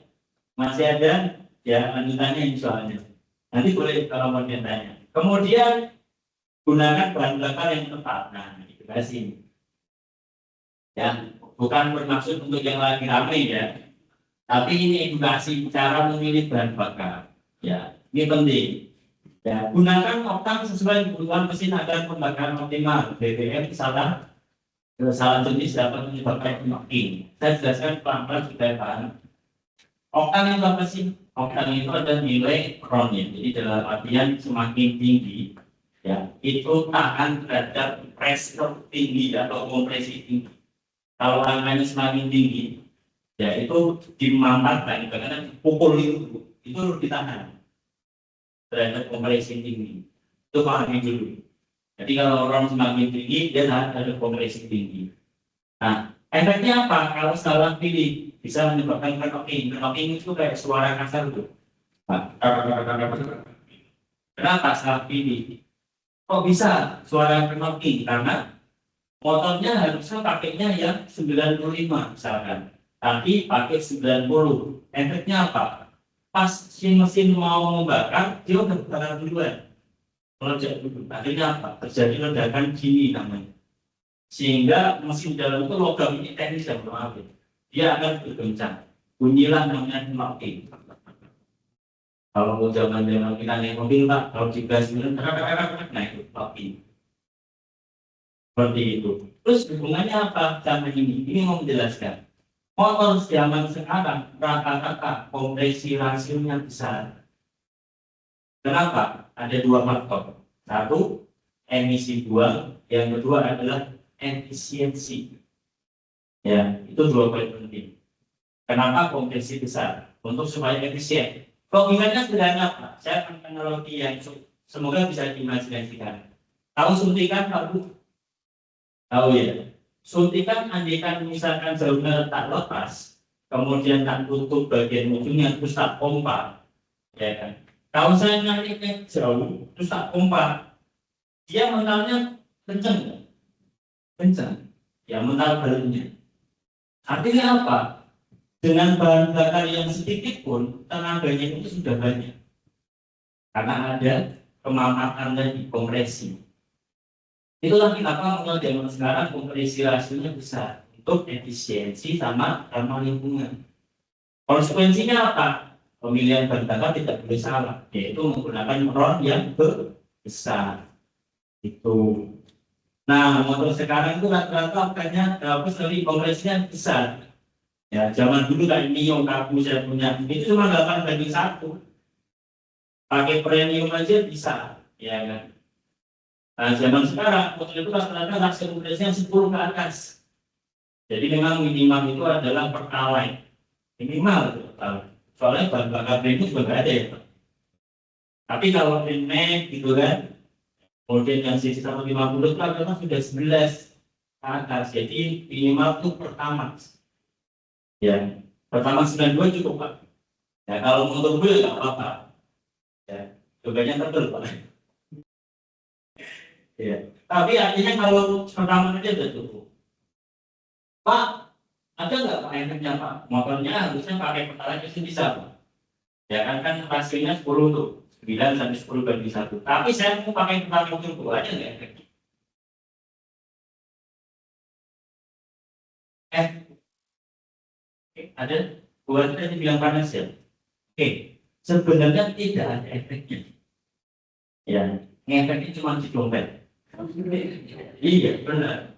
Masih ada ya lanjutannya insya Allah. Nanti boleh kalau mau tanya. Kemudian gunakan bahan bakar yang tepat. Nah, itu kasih. Ya, bukan bermaksud untuk yang lagi ramai ya, tapi ini edukasi cara memilih bahan bakar. Ya, ini penting. Ya, gunakan oktan sesuai kebutuhan mesin agar pembakaran optimal. BBM salah jenis dapat menyebabkan knocking. Saya jelaskan pelan-pelan supaya paham. Oktan itu apa sih? Oktan itu ada nilai RON-nya. Jadi dalam artian semakin tinggi, ya itu tahan terhadap pressure tinggi atau kompresi tinggi. Kalau angkanya semakin tinggi, ya itu dimanfaatkan, karena pukul itu ditahan terhadap kompresi tinggi. Itu pahami dulu. Jadi kalau orang semakin tinggi, dia tahan terhadap kompresi tinggi. Nah, efeknya apa? Kalau salah pilih, bisa menyebabkan knocking. Knocking itu kayak suara kasar tuh. Nah, kenapa salah pilih? Kok bisa suara knocking? Karena motornya harusnya pakainya yang 95 misalkan, tapi pakai 90. Efeknya apa? Pas si mesin mau membakar, dia udah bakar duluan, meledak dulu. Akhirnya apa? Terjadi ledakan gini namanya. Sehingga mesin dalam itu logam ini teknis dan maaf, dia akan bergencang. Bunyilah namanya knocking. Kalau zaman kita naik mobil Pak, kalau digas nah itu knocking. Seperti itu. Terus hubungannya apa sama ini? Ini mau menjelaskan. Motor zaman sekarang rata-rata kompresi rasionya besar. Kenapa? Ada 2 faktor. Satu, emisi buang. Yang kedua adalah efisiensi. Ya, itu 2 poin penting. Kenapa kompresi besar? Untuk supaya efisien. Logikanya sederhana Pak. Saya akan analogi yang semoga bisa diimajinasikan. Tahu suntikan Pak Bu? Tahu ya, suntikan andikan misalkan jauhnya tak lepas, kemudian tak tutup bagian ujungnya terus tak pompa, ya kan? Kalau saya nariknya jauh terus tak pompa, dia mentalnya kenceng, kenceng, ya mental barunya. Artinya apa? Dengan bahan bakar yang sedikit pun tenaganya itu sudah banyak, karena ada kemanfaatan lagi kompresi. Itulah kenapa modal zaman sekarang kompresi rasionya besar untuk efisiensi sama ramah lingkungan. Konsekuensinya apa? Pemilihan bahan bakar tidak boleh salah, yaitu menggunakan RON yang besar. Itu. Nah, motor sekarang itu rata-rata katanya kompresinya besar. Ya, zaman dulu kayak Mio, Kabu saya punya, itu cuma 8:1. Pakai premium aja bisa, ya kan? Nah, zaman sekarang motor itu rata-rata rasio kompresinya 10 ke atas. Jadi memang minimal itu adalah pertalite. Minimal itu pertalite. Soalnya bahan bakar premium juga nggak ada ya. Tapi kalau Nmax gitu kan, kemudian yang CC 150 itu rata-rata sudah 11 ke atas. Jadi minimal itu pertama. Ya, pertama 92 cukup Pak. Ya, kalau motor gue nggak apa-apa. Ya, cobanya tebel Pak. Ya. Tapi artinya kalau pertama aja udah cukup. Pak, ada nggak Pak efeknya Pak? Motornya harusnya pakai pertalite itu bisa Pak. Ya kan rasionya 10 tuh. 9 sampai 10 banding 1. Tapi saya mau pakai pertalite turbo aja nggak efeknya? Ada buat tadi bilang panas ya. Sebenarnya tidak ada efeknya. Ya, ngefeknya cuma di dompet. Iya, benar.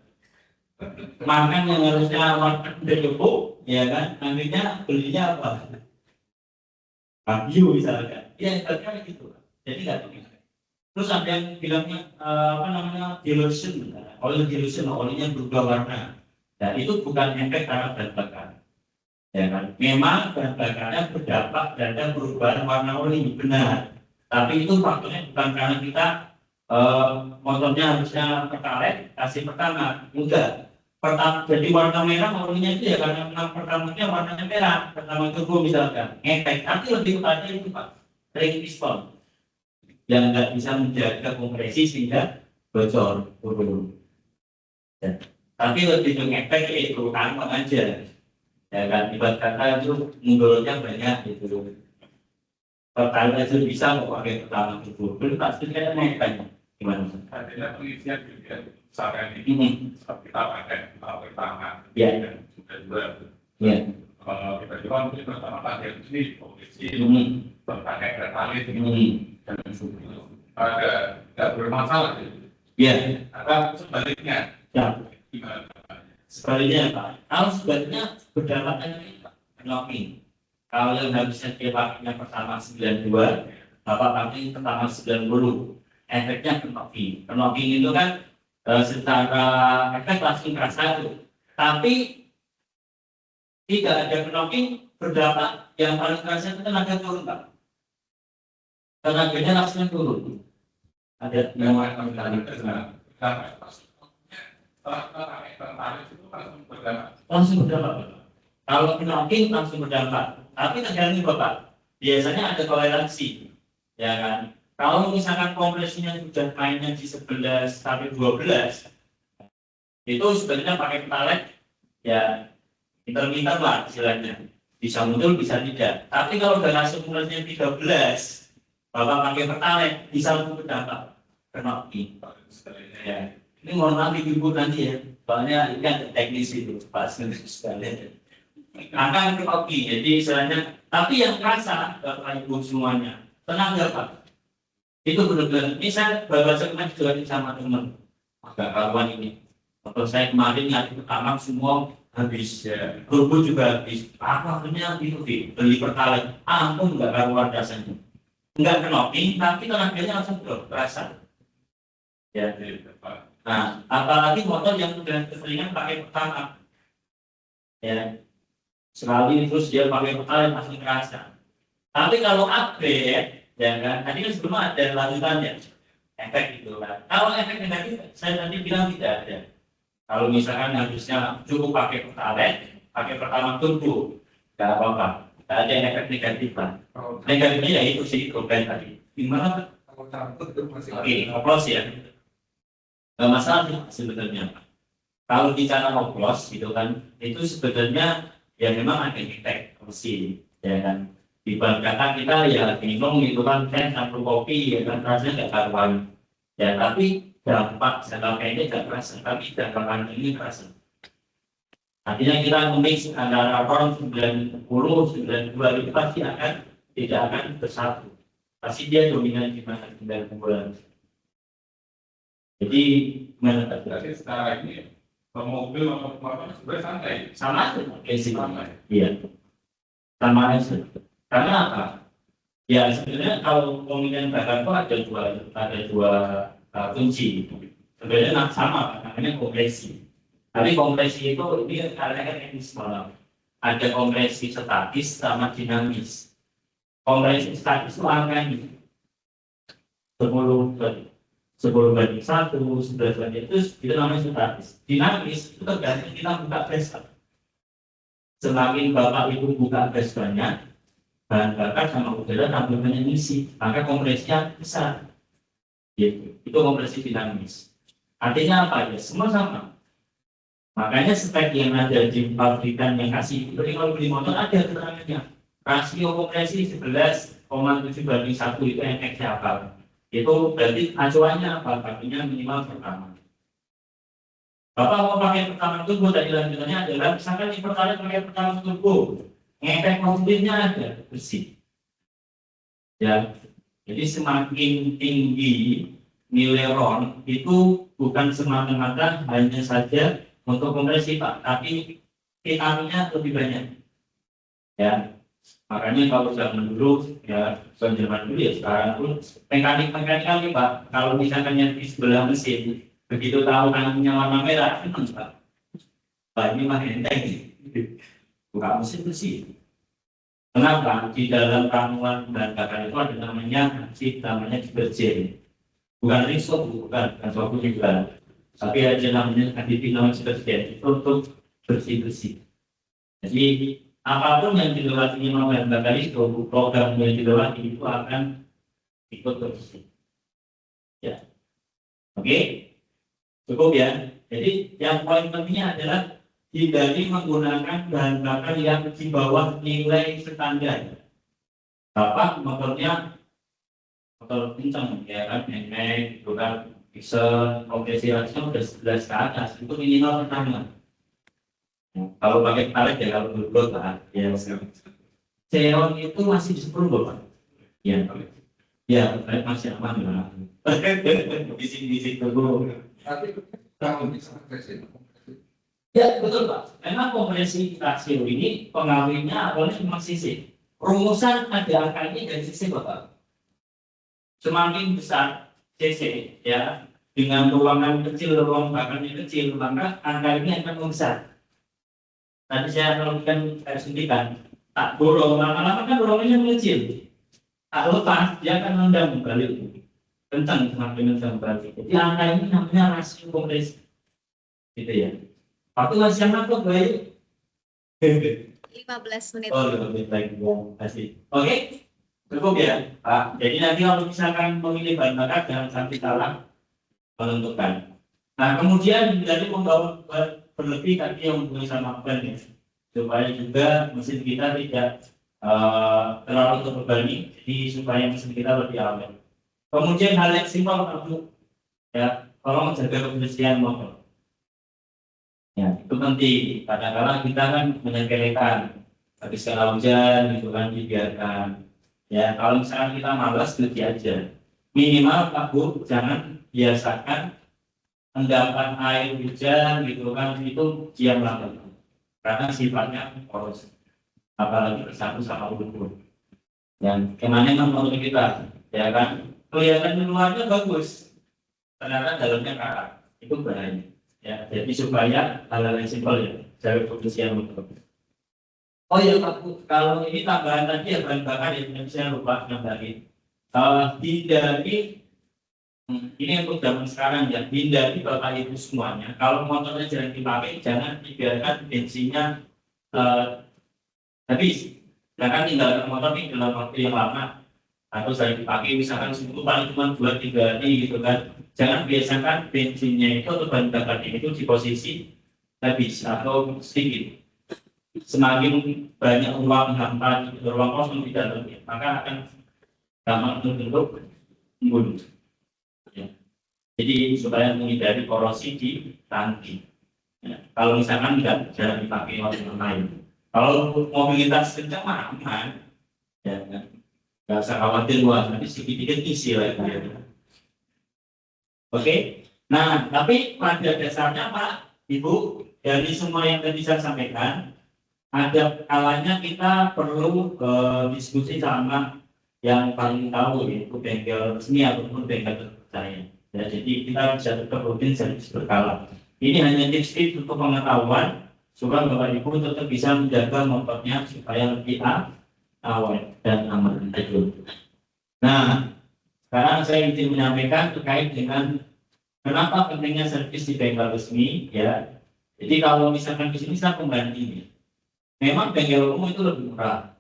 Makan yang harusnya makan udah cukup, ya kan? Nantinya belinya apa? Bagio misalkan. Ya, efeknya gitu. Jadi nggak ada. Terus ada yang bilangnya apa namanya dilution, oil dilution, olehnya berubah warna. Nah, itu bukan efek karena bahan bakar. Ya kan? Memang bahan bakarnya berdampak pada perubahan warna oli, benar. Tapi itu faktornya bukan karena kita motornya harusnya pertalite kasih pertama, enggak. Pertama jadi warna merah olinya itu ya karena memang pertamanya warnanya merah, pertama turbo misalkan, ngefek. Tapi lebih kepada itu Pak, ring piston yang nggak bisa menjaga kompresi sehingga bocor turun. Ya. Tapi lebih ke ngefek itu tanpa aja. Ya kan, ibarat kata itu munculnya banyak gitu. Pertama itu bisa mau pakai pertama itu, belum pasti kan ngefek. Gimana? Artinya pengisian juga misalkan ini kita pakai pertama, Ya. sudah dua. Ya. Kita coba mungkin pertama kali ini komisi pakai pertalite dan ada nggak bermasalah. Ya. Atau sebaliknya, Ya. gimana? Sebaliknya Pak, kalau sebaliknya berdampak knocking. Kalau yang harusnya dia pakainya pertama 92, Bapak pakai pertama 90, efeknya knocking. Knocking itu kan secara efek langsung terasa itu. Tapi tidak ada knocking berdampak yang paling terasa itu tenaga turun Pak. Tenaganya langsung turun. Ada yang langsung berdampak. Kalau knocking langsung berdampak. Tapi tergantung Bapak. Biasanya ada toleransi, ya kan? Kalau misalkan kompresinya sudah mainnya di 11 sampai 12, itu sebenarnya pakai pertalite, ya intermittent lah istilahnya. Bisa muncul, bisa tidak. Tapi kalau udah langsung kompresinya 13, Bapak pakai pertalite, bisa langsung berdampak. Knocking. Ya. Ini mohon maaf ibu nanti ya. Soalnya ini kan teknis itu, Pak sekalian. Akan knocking, jadi istilahnya. Tapi yang terasa, Bapak Ibu semuanya, tenang ya Pak. Itu benar-benar. Ini saya baru saja kemarin juga sama teman. Agak kawan ini. Waktu saya kemarin nyari pertama semua habis, ya. Turbo juga habis. Apa akhirnya itu beli pertalite. Ampun nggak karuan rasanya. Nggak knocking, tapi tenaganya langsung terasa. Ya. Nah, apalagi motor yang sudah keseringan pakai pertama, ya sekali terus dia pakai pertalite masih terasa. Tapi kalau upgrade, ya kan, tadi kan sebelumnya ada lanjutannya, efek itu kan. Kalau efek negatif, saya tadi bilang tidak ada. Kalau misalkan harusnya cukup pakai pertalite, pakai pertama turbo, nggak apa-apa, nggak ada efek negatif lah. Negatifnya ya itu sih problem tadi. Gimana? Oke, oplos ya. Nggak masalah sebenarnya. Kalau bicara oplos gitu kan, itu sebenarnya ya memang ada efek mesin, ya kan. Ibarat kata kita ya minum itu kan teh atau kopi ya kan rasanya nggak karuan. Ya tapi dampak jangka pendek nggak terasa, tapi jangka panjang ini terasa. Artinya kita mix antara orang 90, 92 itu pasti tidak akan bersatu. Pasti dia dominan di mana 90. Jadi mana Jadi secara ini mobil atau motor sebenarnya santai. sama aja prinsipnya. Iya, sama aja. Karena apa? Ya sebenarnya kalau pemilihan bakar itu ada dua kunci. Sebenarnya sama, namanya kompresi. Tapi kompresi itu ini karena kan teknis malam. Ada kompresi statis sama dinamis. Kompresi statis itu angkanya 10 banding 1, 11 banding itu namanya statis. Dinamis itu tergantung kita buka pressure. Semakin Bapak Ibu buka press banyak, bahan bakar sama udara tambahnya ngisi, maka kompresinya besar. Gitu. Itu kompresi dinamis. Artinya apa ya? Semua sama. Makanya spek yang ada di pabrikan yang kasih, jadi kalau beli motor ada keterangannya. Rasio kompresi 11,7/1 itu yang X apa? Itu berarti acuannya apa? Artinya minimal pertama. Bapak mau pakai pertama turbo, tadi lanjutannya adalah misalkan di pertalite pakai pertama turbo, ngefek positifnya ada, bersih. Ya, jadi semakin tinggi nilai RON itu bukan semata-mata hanya saja untuk kompresi Pak, tapi vitaminnya lebih banyak. Ya, makanya kalau zaman dulu ya, zaman dulu ya sekarang pun mekanik kali Pak, kalau misalkan yang di sebelah mesin begitu tahu kanannya warna merah, senang Pak. Pak ini mah enteng, buka mesin bersih. Kenapa? Di dalam ramuan bahan bakar itu ada namanya deterjen. Bukan risop, bukan suatu juga. Tapi ada namanya aditif namanya deterjen. Itu untuk bersih-bersih. Jadi apapun yang dilewati bahan bakar itu, program yang dilewati itu akan ikut bersih. Ya, oke, cukup ya. Jadi yang paling pentingnya adalah hindari menggunakan bahan bakar yang di bawah nilai standar. Bapak motornya motor kencang ya kan, nenek itu kan bisa kompresi rasio udah 11 ke atas, itu minimal pertama. Kalau pakai tarik ya kalau turbo Pak, ya Xeon itu masih di 10 Pak. Ya, ya tarik masih aman lah. Bisik-bisik turbo. Tapi kalau bisa kompresi. Ya betul Pak, memang kompresi rasio ini pengaruhnya awalnya cuma sisi. Rumusan ada angkanya dari sisi Bapak. Semakin besar cc ya, dengan ruangan kecil, ruang bakarnya kecil, maka angka ini akan membesar. Tadi saya melakukan suntikan, tak borong lama-lama kan ruangannya mengecil. Tak lepas dia akan mendam balik, kencang semakin kencang balik. Jadi angka ini namanya rasio kompresi, gitu ya. Waktu masih yang apa baik? 15 menit. Oh, 15 menit lagi, terima kasih. Oke, cukup ya, Pak. Jadi nanti kalau misalkan memilih bahan bakar jangan sampai salah menentukan. Nah, kemudian dari membawa berlebih tadi yang hubungi sama ban ya, supaya juga mesin kita tidak terlalu terbebani, jadi supaya mesin kita lebih awet. Kemudian hal yang simpel ya, tolong jaga kebersihan motor. Ya, itu penting. Kadang-kadang kita kan menyepelekan, habis kena hujan gitu kan dibiarkan. Ya, kalau misalnya kita malas cuci aja. Minimal Pak Bu, jangan biasakan endapan air hujan gitu kan, itu diam lama. Karena sifatnya poros. Apalagi bersatu sama lumpur. Yang kemana motor kita, ya kan? Kelihatan luarnya bagus, ternyata dalamnya karat. Itu bahaya. Ya, jadi supaya hal-hal yang simpel ya, jaga kebersihan motor. Oh ya Pak Bu, kalau ini tambahan tadi ya bahan bakar yang saya lupa nambahin. Hindari, ini untuk zaman sekarang ya, hindari Bapak Ibu semuanya. Kalau motornya jarang dipakai, jangan dibiarkan bensinnya habis. Jangan tinggalkan motor ini dalam waktu yang lama. Atau saya dipakai misalkan seminggu paling cuma 2-3 hari gitu kan. Jangan biasakan bensinnya itu atau bahan bakar itu di posisi habis atau sedikit. Semakin banyak ruang hampa, ruang kosong di dalamnya, maka akan gampang untuk embun. Ya. Jadi supaya menghindari korosi di tangki. Ya. Kalau misalkan tidak jarang dipakai waktu lain. Kalau mobilitas kencang aman, ya kan. Nggak usah khawatir wah nanti sedikit-sedikit isi lagi. Ya. Oke, nah tapi pada dasarnya Pak, Ibu, dari semua yang tadi saya sampaikan, ada kalanya kita perlu diskusi sama yang paling tahu yaitu bengkel resmi ataupun bengkel terpercaya. Ya, jadi kita bisa tetap rutin servis berkala. Ini hanya tips-tips untuk pengetahuan supaya Bapak Ibu tetap bisa menjaga motornya supaya lebih awet dan aman. Nah, sekarang saya ingin menyampaikan terkait dengan kenapa pentingnya servis di bengkel resmi ya. Jadi kalau misalkan di sini saya pembanding, memang bengkel umum itu lebih murah.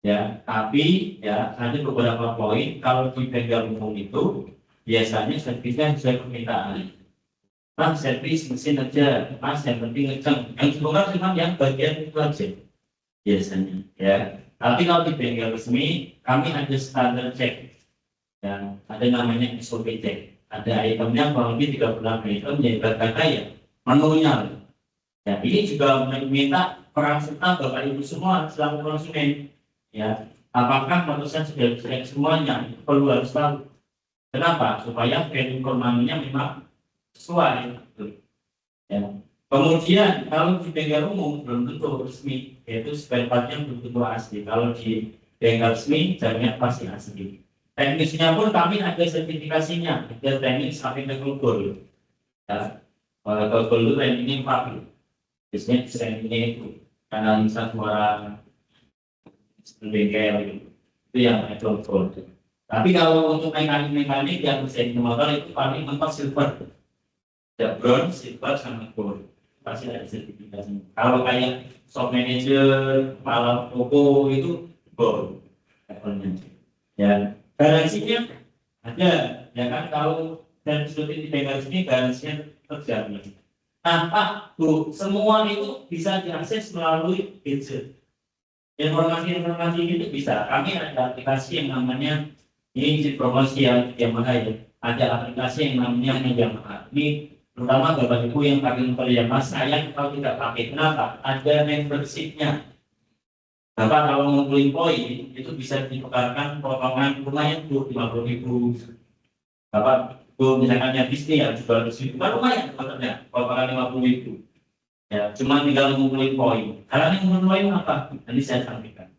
Ya, tapi ya ada beberapa poin kalau di bengkel umum itu biasanya servisnya sesuai permintaan. Mas servis mesin aja, mas yang penting ngeceng. Yang dibongkar cuma yang bagian itu aja biasanya, ya. Tapi kalau di bengkel resmi, kami ada standar cek, ya. Ada namanya SOP cek. Ada itemnya kurang lebih 36 item, ya kata ya menunya. Ya, ini juga meminta peran serta Bapak Ibu semua selaku konsumen, ya. Apakah perusahaan sudah cek semuanya? Itu perlu harus tahu. Kenapa? Supaya value for money-nya memang sesuai. Ya. Kemudian kalau di bengkel umum belum tentu resmi, yaitu spare part-nya belum tentu asli. Kalau di bengkel resmi jamnya pasti asli. Teknisnya pun kami ada sertifikasinya, ada teknik sampai ke global. Ya. Kalau global itu tekniknya 4. Biasanya tekniknya itu analisa suara bengkel itu yang global. Tapi kalau untuk mekanik yang mesin motor itu paling mentok silver. Ya, bronze, silver, sama gold. Pasti ada sertifikasinya. Kalau kayak shop manager, kepala toko itu gold levelnya. Ya, garansinya ada. Ya kan, kalau dan sudah di bengkel sini garansinya terjamin. Nah, Pak, Bu, semua itu bisa diakses melalui gadget. Informasi-informasi itu bisa. Kami ada aplikasi yang namanya ini promosi yang Yamaha ya. Ada aplikasi yang namanya Yamaha. Ini terutama Bapak Ibu yang pakai motor Yamaha, saya kalau tidak pakai. Kenapa? Ada membership-nya. Bapak kalau ngumpulin poin itu bisa ditukarkan potongan lumayan tuh 50.000. Bapak Bu misalkan yang bisnis ya 200.000, kan lumayan motornya potongan 50.000. Ya, cuma tinggal ngumpulin poin. Caranya ngumpulin poin apa? Nanti saya sampaikan.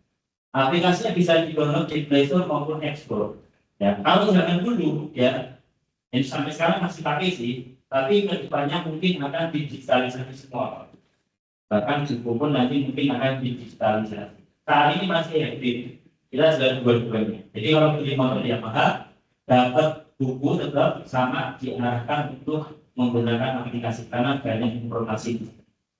Aplikasinya bisa di-download di Play Store maupun App Store. Ya, kalau zaman dulu ya, ini sampai sekarang masih pakai sih, tapi kedepannya mungkin akan digitalisasi semua. Bahkan buku pun nanti mungkin akan digitalisasi. Saat ini masih hybrid, kita sudah dua-duanya. Jadi kalau beli motor Yamaha, dapat buku tetap sama diarahkan untuk menggunakan aplikasi karena banyak informasi.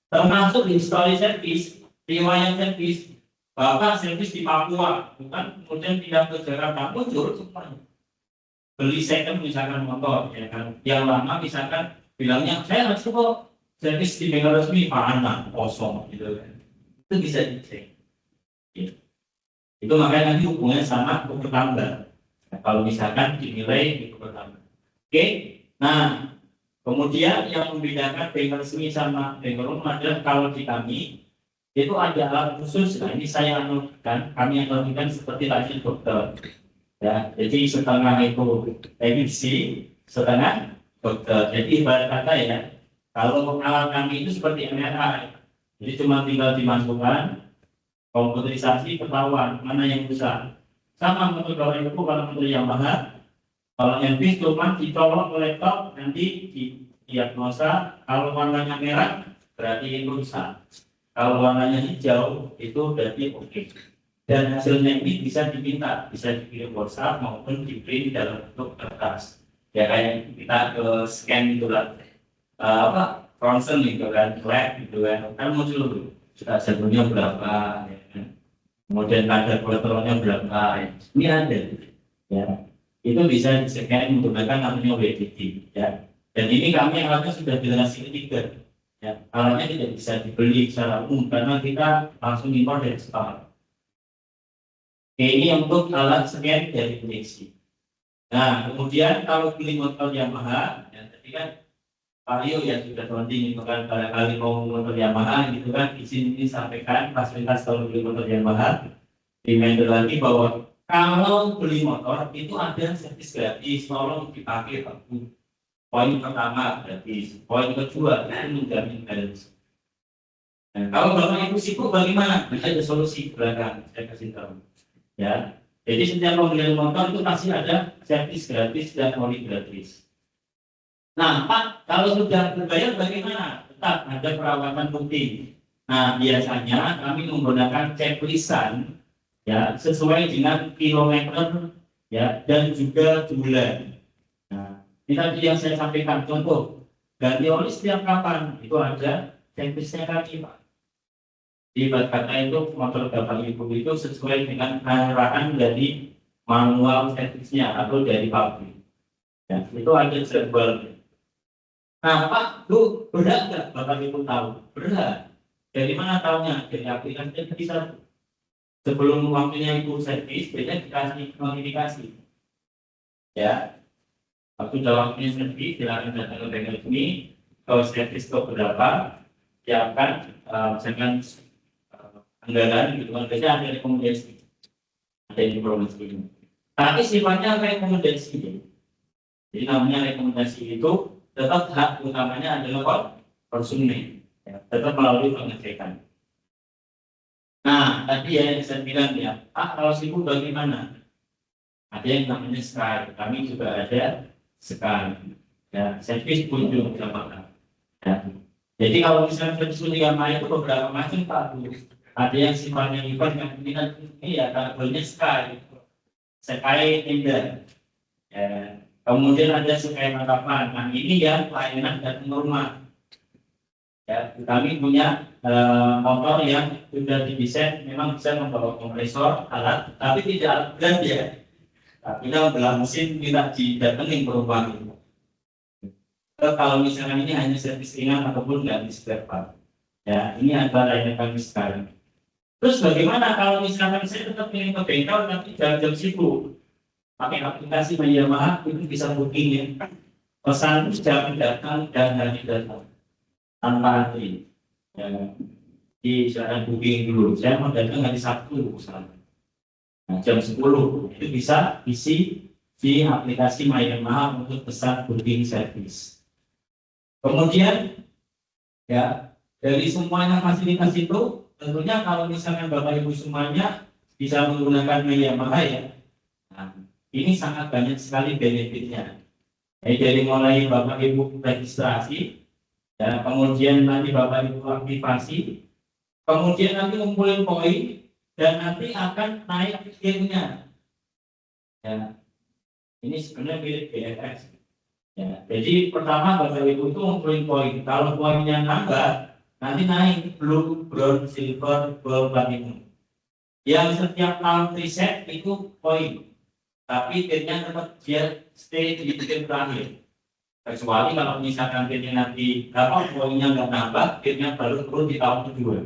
Termasuk install servis, riwayat servis. Bapak servis di Papua, bukan kemudian pindah ke Jakarta, muncul semuanya. Beli second misalkan motor, ya kan? Yang lama misalkan bilangnya saya harus kok servis di bengkel resmi mana kosong, gitu kan? Itu bisa dicek. Ya. Itu makanya nanti hubungannya sama buku tambah. Nah, kalau misalkan dinilai buku tambah. Oke, nah kemudian yang membedakan bengkel resmi sama bengkel umum adalah kalau di kami itu ada alat khusus. Nah ini saya analogikan, kami analogikan seperti tadi dokter. Ya, jadi setengah itu teknisi, setengah dokter. Jadi ibarat kata ya, kalau alat kami itu seperti MRI, jadi cuma tinggal dimasukkan, komputerisasi ketahuan mana yang besar. Sama untuk kalau itu kalau untuk Yamaha, kalau yang bis cuma dicolok ke laptop nanti didiagnosa. Kalau warnanya merah berarti itu rusak. Kalau warnanya hijau itu berarti oke. Dan hasilnya ini bisa diminta, bisa dikirim WhatsApp maupun di print dalam bentuk kertas. Ya kayak kita ke scan gitu lah, frozen gitu kan, flag gitu kan muncul tuh. Jadulnya berapa, ya kan? Kemudian kadar kolesterolnya berapa, ya. Ini ada, ya. Itu bisa di-scan menggunakan namanya WDT, ya. Dan ini kami alatnya sudah generasi ketiga. Ya, alatnya tidak bisa dibeli secara umum karena kita langsung impor dari Jepang. Oke, ini untuk alat scan dari Indonesia. Nah, kemudian kalau beli motor Yamaha, ya tadi kan Pak Rio ya sudah sounding itu kan barangkali mau motor Yamaha gitu kan, di sini sampaikan fasilitas kalau beli motor Yamaha. Reminder lagi bahwa kalau beli motor itu ada servis gratis, tolong dipakai Pak Bu. Poin pertama gratis, poin kedua itu menjamin balance. Nah, kalau Bapak Ibu sibuk bagaimana? Ada solusi belakang, saya kasih tahu. Ya, jadi setiap pembelian motor itu pasti ada servis gratis dan oli gratis. Nah, Pak, kalau sudah berbayar bagaimana? Tetap ada perawatan rutin. Nah, biasanya kami menggunakan checklistan ya sesuai dengan kilometer ya dan juga bulan. Ini tadi yang saya sampaikan, contoh ganti oli setiap kapan itu ada checklistnya kami Pak. Ibarat kata itu motor Bapak Ibu itu sesuai dengan arahan dari manual checklistnya atau dari pabrik. Ya, itu ada jadwal. Nah, Pak, Bu, berat nggak Bapak Ibu tahu? Berat. Dari mana tahunya? Dari aplikasi bisa. Sebelum waktunya Ibu servis, biasanya dikasih notifikasi. Ya, waktu sudah waktunya servis, silakan datang ke bengkel ini. Kalau servis ke berapa, siapkan misalkan anggaran gitu kan. Biasanya ada rekomendasi, ada informasi. Tapi sifatnya rekomendasi. Jadi namanya rekomendasi itu tetap hak utamanya adalah konsumen, ya, tetap melalui pengecekan. Nah, tadi ya yang saya bilang ya, kalau sibuk bagaimana? Ada yang namanya Sky, kami juga ada Sky, ya, servis kunjung sama kami. Ya. Jadi kalau misalnya servis kunjung main itu beberapa macam Pak. Ada yang sifatnya event yang ini ya kabelnya Sky, Sky Tender. Ya. Kemudian ada Sky tangkapan. Nah ini ya pelayanan datang ke rumah. Ya, kami punya motor yang sudah didesain memang bisa membawa kompresor alat, tapi tidak berat ya. Tapi kalau dalam mesin tidak didatengin ke rumah. Kalau misalkan ini hanya servis ringan ataupun nggak di spare part. Ya, ini adalah layanan kami sekarang. Terus bagaimana kalau misalkan saya tetap ingin ke bengkel tapi jam-jam sibuk? Pakai aplikasi Yamaha itu bisa booking ya. Pesan jam datang dan hari datang tanpa antri. Ya, di silakan booking dulu. Saya mau datang hari Sabtu misalnya. Nah, jam 10 itu bisa isi di aplikasi Yamaha untuk pesan booking service. Kemudian ya dari semuanya fasilitas itu tentunya kalau misalkan Bapak Ibu semuanya bisa menggunakan Yamaha ya. Nah, ini sangat banyak sekali benefitnya. Dari mulai Bapak Ibu registrasi, ya, kemudian nanti Bapak Ibu aktifasi, kemudian nanti ngumpulin poin, dan nanti akan naik skillnya. Ya, ini sebenarnya milik BFS. Ya, jadi pertama Bapak Ibu itu ngumpulin poin. Kalau poinnya nambah, nanti naik blue, bronze, silver, gold, platinum. Yang setiap tahun reset itu poin. Tapi timnya tetap dia stay di tim terakhir. Kecuali kalau misalkan timnya nanti poinnya nggak nambah, timnya baru turun di tahun kedua.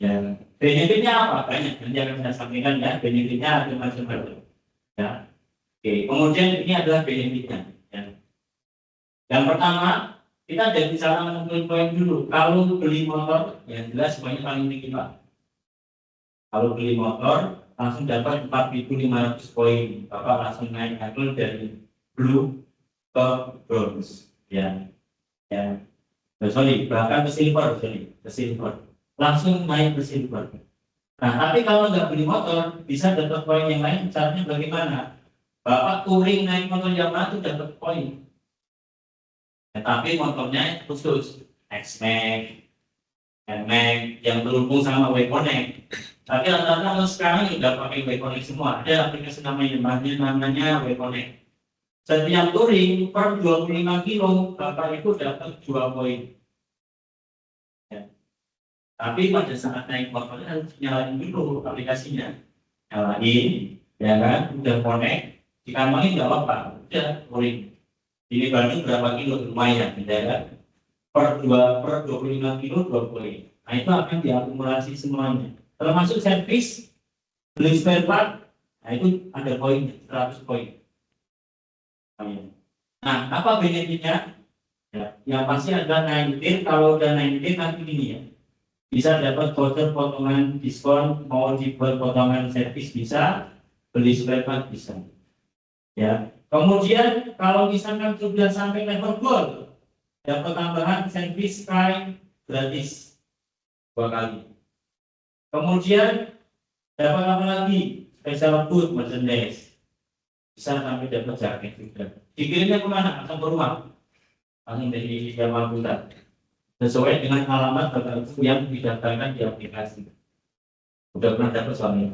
Ya, benefitnya apa? Banyak. Nanti akan saya sampaikan ya. Benefitnya ada macam-macam. Ya, oke. Kemudian ini adalah benefitnya. Ya. Yang pertama, kita jadi cara mengumpulkan poin dulu. Kalau beli motor, yang jelas poinnya paling tinggi Pak. Kalau beli motor, langsung dapat 4.500 poin. Bapak langsung naik level dari blue ke bronze. Ya, ya. Bahkan ke silver, langsung naik ke silver. Nah, tapi kalau nggak beli motor, bisa dapat poin yang lain. Caranya bagaimana? Bapak touring naik motor Yamaha itu dapat poin. Ya, tapi motornya khusus X-Max, N-Max yang terhubung sama WeConnect. Tapi rata-rata sekarang sudah pakai WeConnect semua. Ada aplikasi namanya WeConnect. Setiap touring per 25 kilo, Bapak itu dapat 2 poin. Ya. Tapi pada saat naik motornya harus nyalain dulu aplikasinya. Nyalain, ya kan? Udah connect, dikantongin nggak apa-apa. Udah touring. Ini Bandung berapa kilo? Lumayan, ya kan? Per 25 kilo 2 poin. Nah itu akan diakumulasi semuanya. Termasuk servis, beli spare part, nah itu ada poin 100 poin. Nah, apa benefitnya? Ya, yang pasti ada 19, kalau udah 19 nanti ini ya. Bisa dapat voucher potongan diskon, mau dibuat potongan servis bisa, beli spare part bisa. Ya. Kemudian kalau misalkan sudah sampai level gold, dapat tambahan servis Sky gratis 2 kali. Kemudian dapat apa lagi? Special food merchandise. Bisa sampai dapat jaket juga. Dikirimnya kemana? Langsung ke rumah. Langsung dari Yamaha Pusat. Sesuai dengan alamat Bapak Ibu yang didaftarkan di aplikasi. Udah pernah dapat soalnya.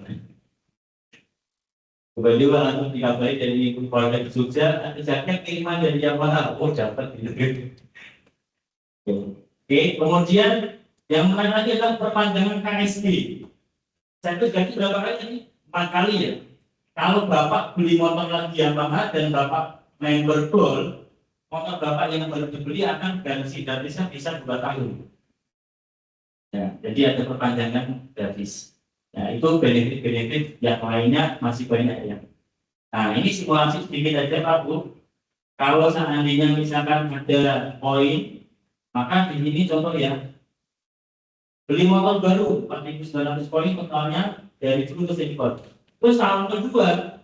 Tiba-tiba langsung dikabari dari keluarga di Jogja, ada jaket kiriman dari Yamaha. Oh, dapat gitu. Oke, kemudian yang menarik lagi adalah perpanjangan KSD. Saya itu jadi berapa kali tadi? 4 kali ya. Kalau Bapak beli motor lagi Yamaha dan Bapak member gold, motor Bapak yang baru dibeli akan garansi gratisnya bisa 2 tahun. Ya, jadi ada perpanjangan gratis. Nah, itu benefit-benefit yang lainnya masih banyak ya. Nah, ini simulasi sedikit aja Pak Bu. Kalau seandainya misalkan ada poin, maka di sini contoh ya, beli motor baru 4.900 poin totalnya dari dulu ke sini. Terus tahun kedua,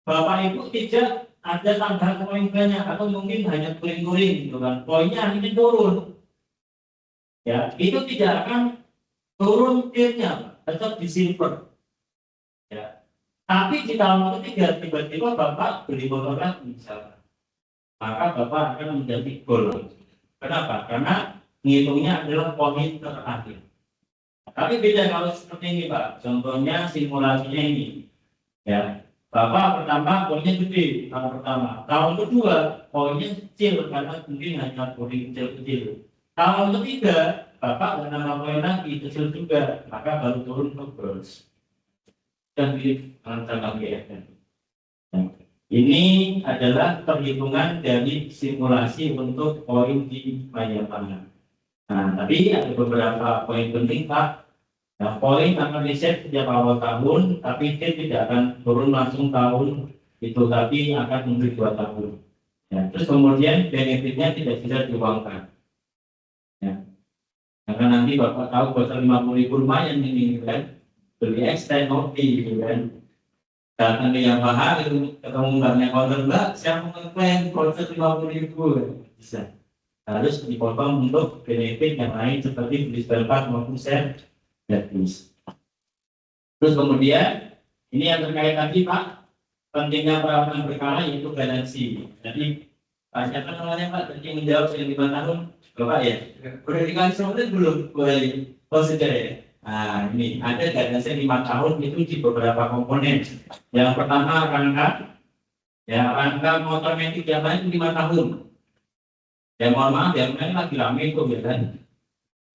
Bapak Ibu tidak ada tambahan poin banyak atau mungkin hanya touring-touring gitu kan. Poinnya akhirnya turun. Ya, itu tidak akan turun tiernya, tetap di silver. Ya. Tapi di tahun ketiga tiba-tiba Bapak beli motor lagi misalkan, maka Bapak akan menjadi gold. Kenapa? Karena ngitungnya adalah poin terakhir. Tapi beda kalau seperti ini Pak. Contohnya simulasinya ini. Ya, Bapak pertama poinnya gede tahun pertama. Tahun kedua poinnya kecil karena mungkin hanya poin kecil-kecil. Tahun ketiga Bapak menambah poin lagi kecil juga, maka baru turun ke bronze. Dan di rancangan GFN. Ini adalah perhitungan dari simulasi untuk poin di layar tangan. Nah, tapi ada beberapa poin penting Pak. Nah, poin akan reset setiap awal tahun, tapi dia tidak akan turun langsung tahun itu, tapi akan memberi 2 tahun. Ya, terus kemudian benefitnya tidak bisa diuangkan. Ya. Karena nanti Bapak tahu bocor 50.000 lumayan ini kan, beli extend kopi gitu kan. Datang ke Yamaha, ketemu mbaknya counter, Mbak, saya mau ngeklaim voucher 50.000 bisa. Harus dipotong untuk benefit yang lain seperti beli spare part maupun set gratis. Terus kemudian ini yang terkait tadi Pak, pentingnya perawatan berkala yaitu garansi. Jadi siapa namanya Pak tadi yang menjawab yang 5 tahun, Bapak ya? Udah dikasih semuanya belum? Boleh, sudah ya. Nah, ini ada garansi 5 tahun itu di beberapa komponen. Yang pertama rangka, ya rangka motor metik yang lain 5 tahun. Ya mohon maaf, yang lain lagi rame itu ya kan.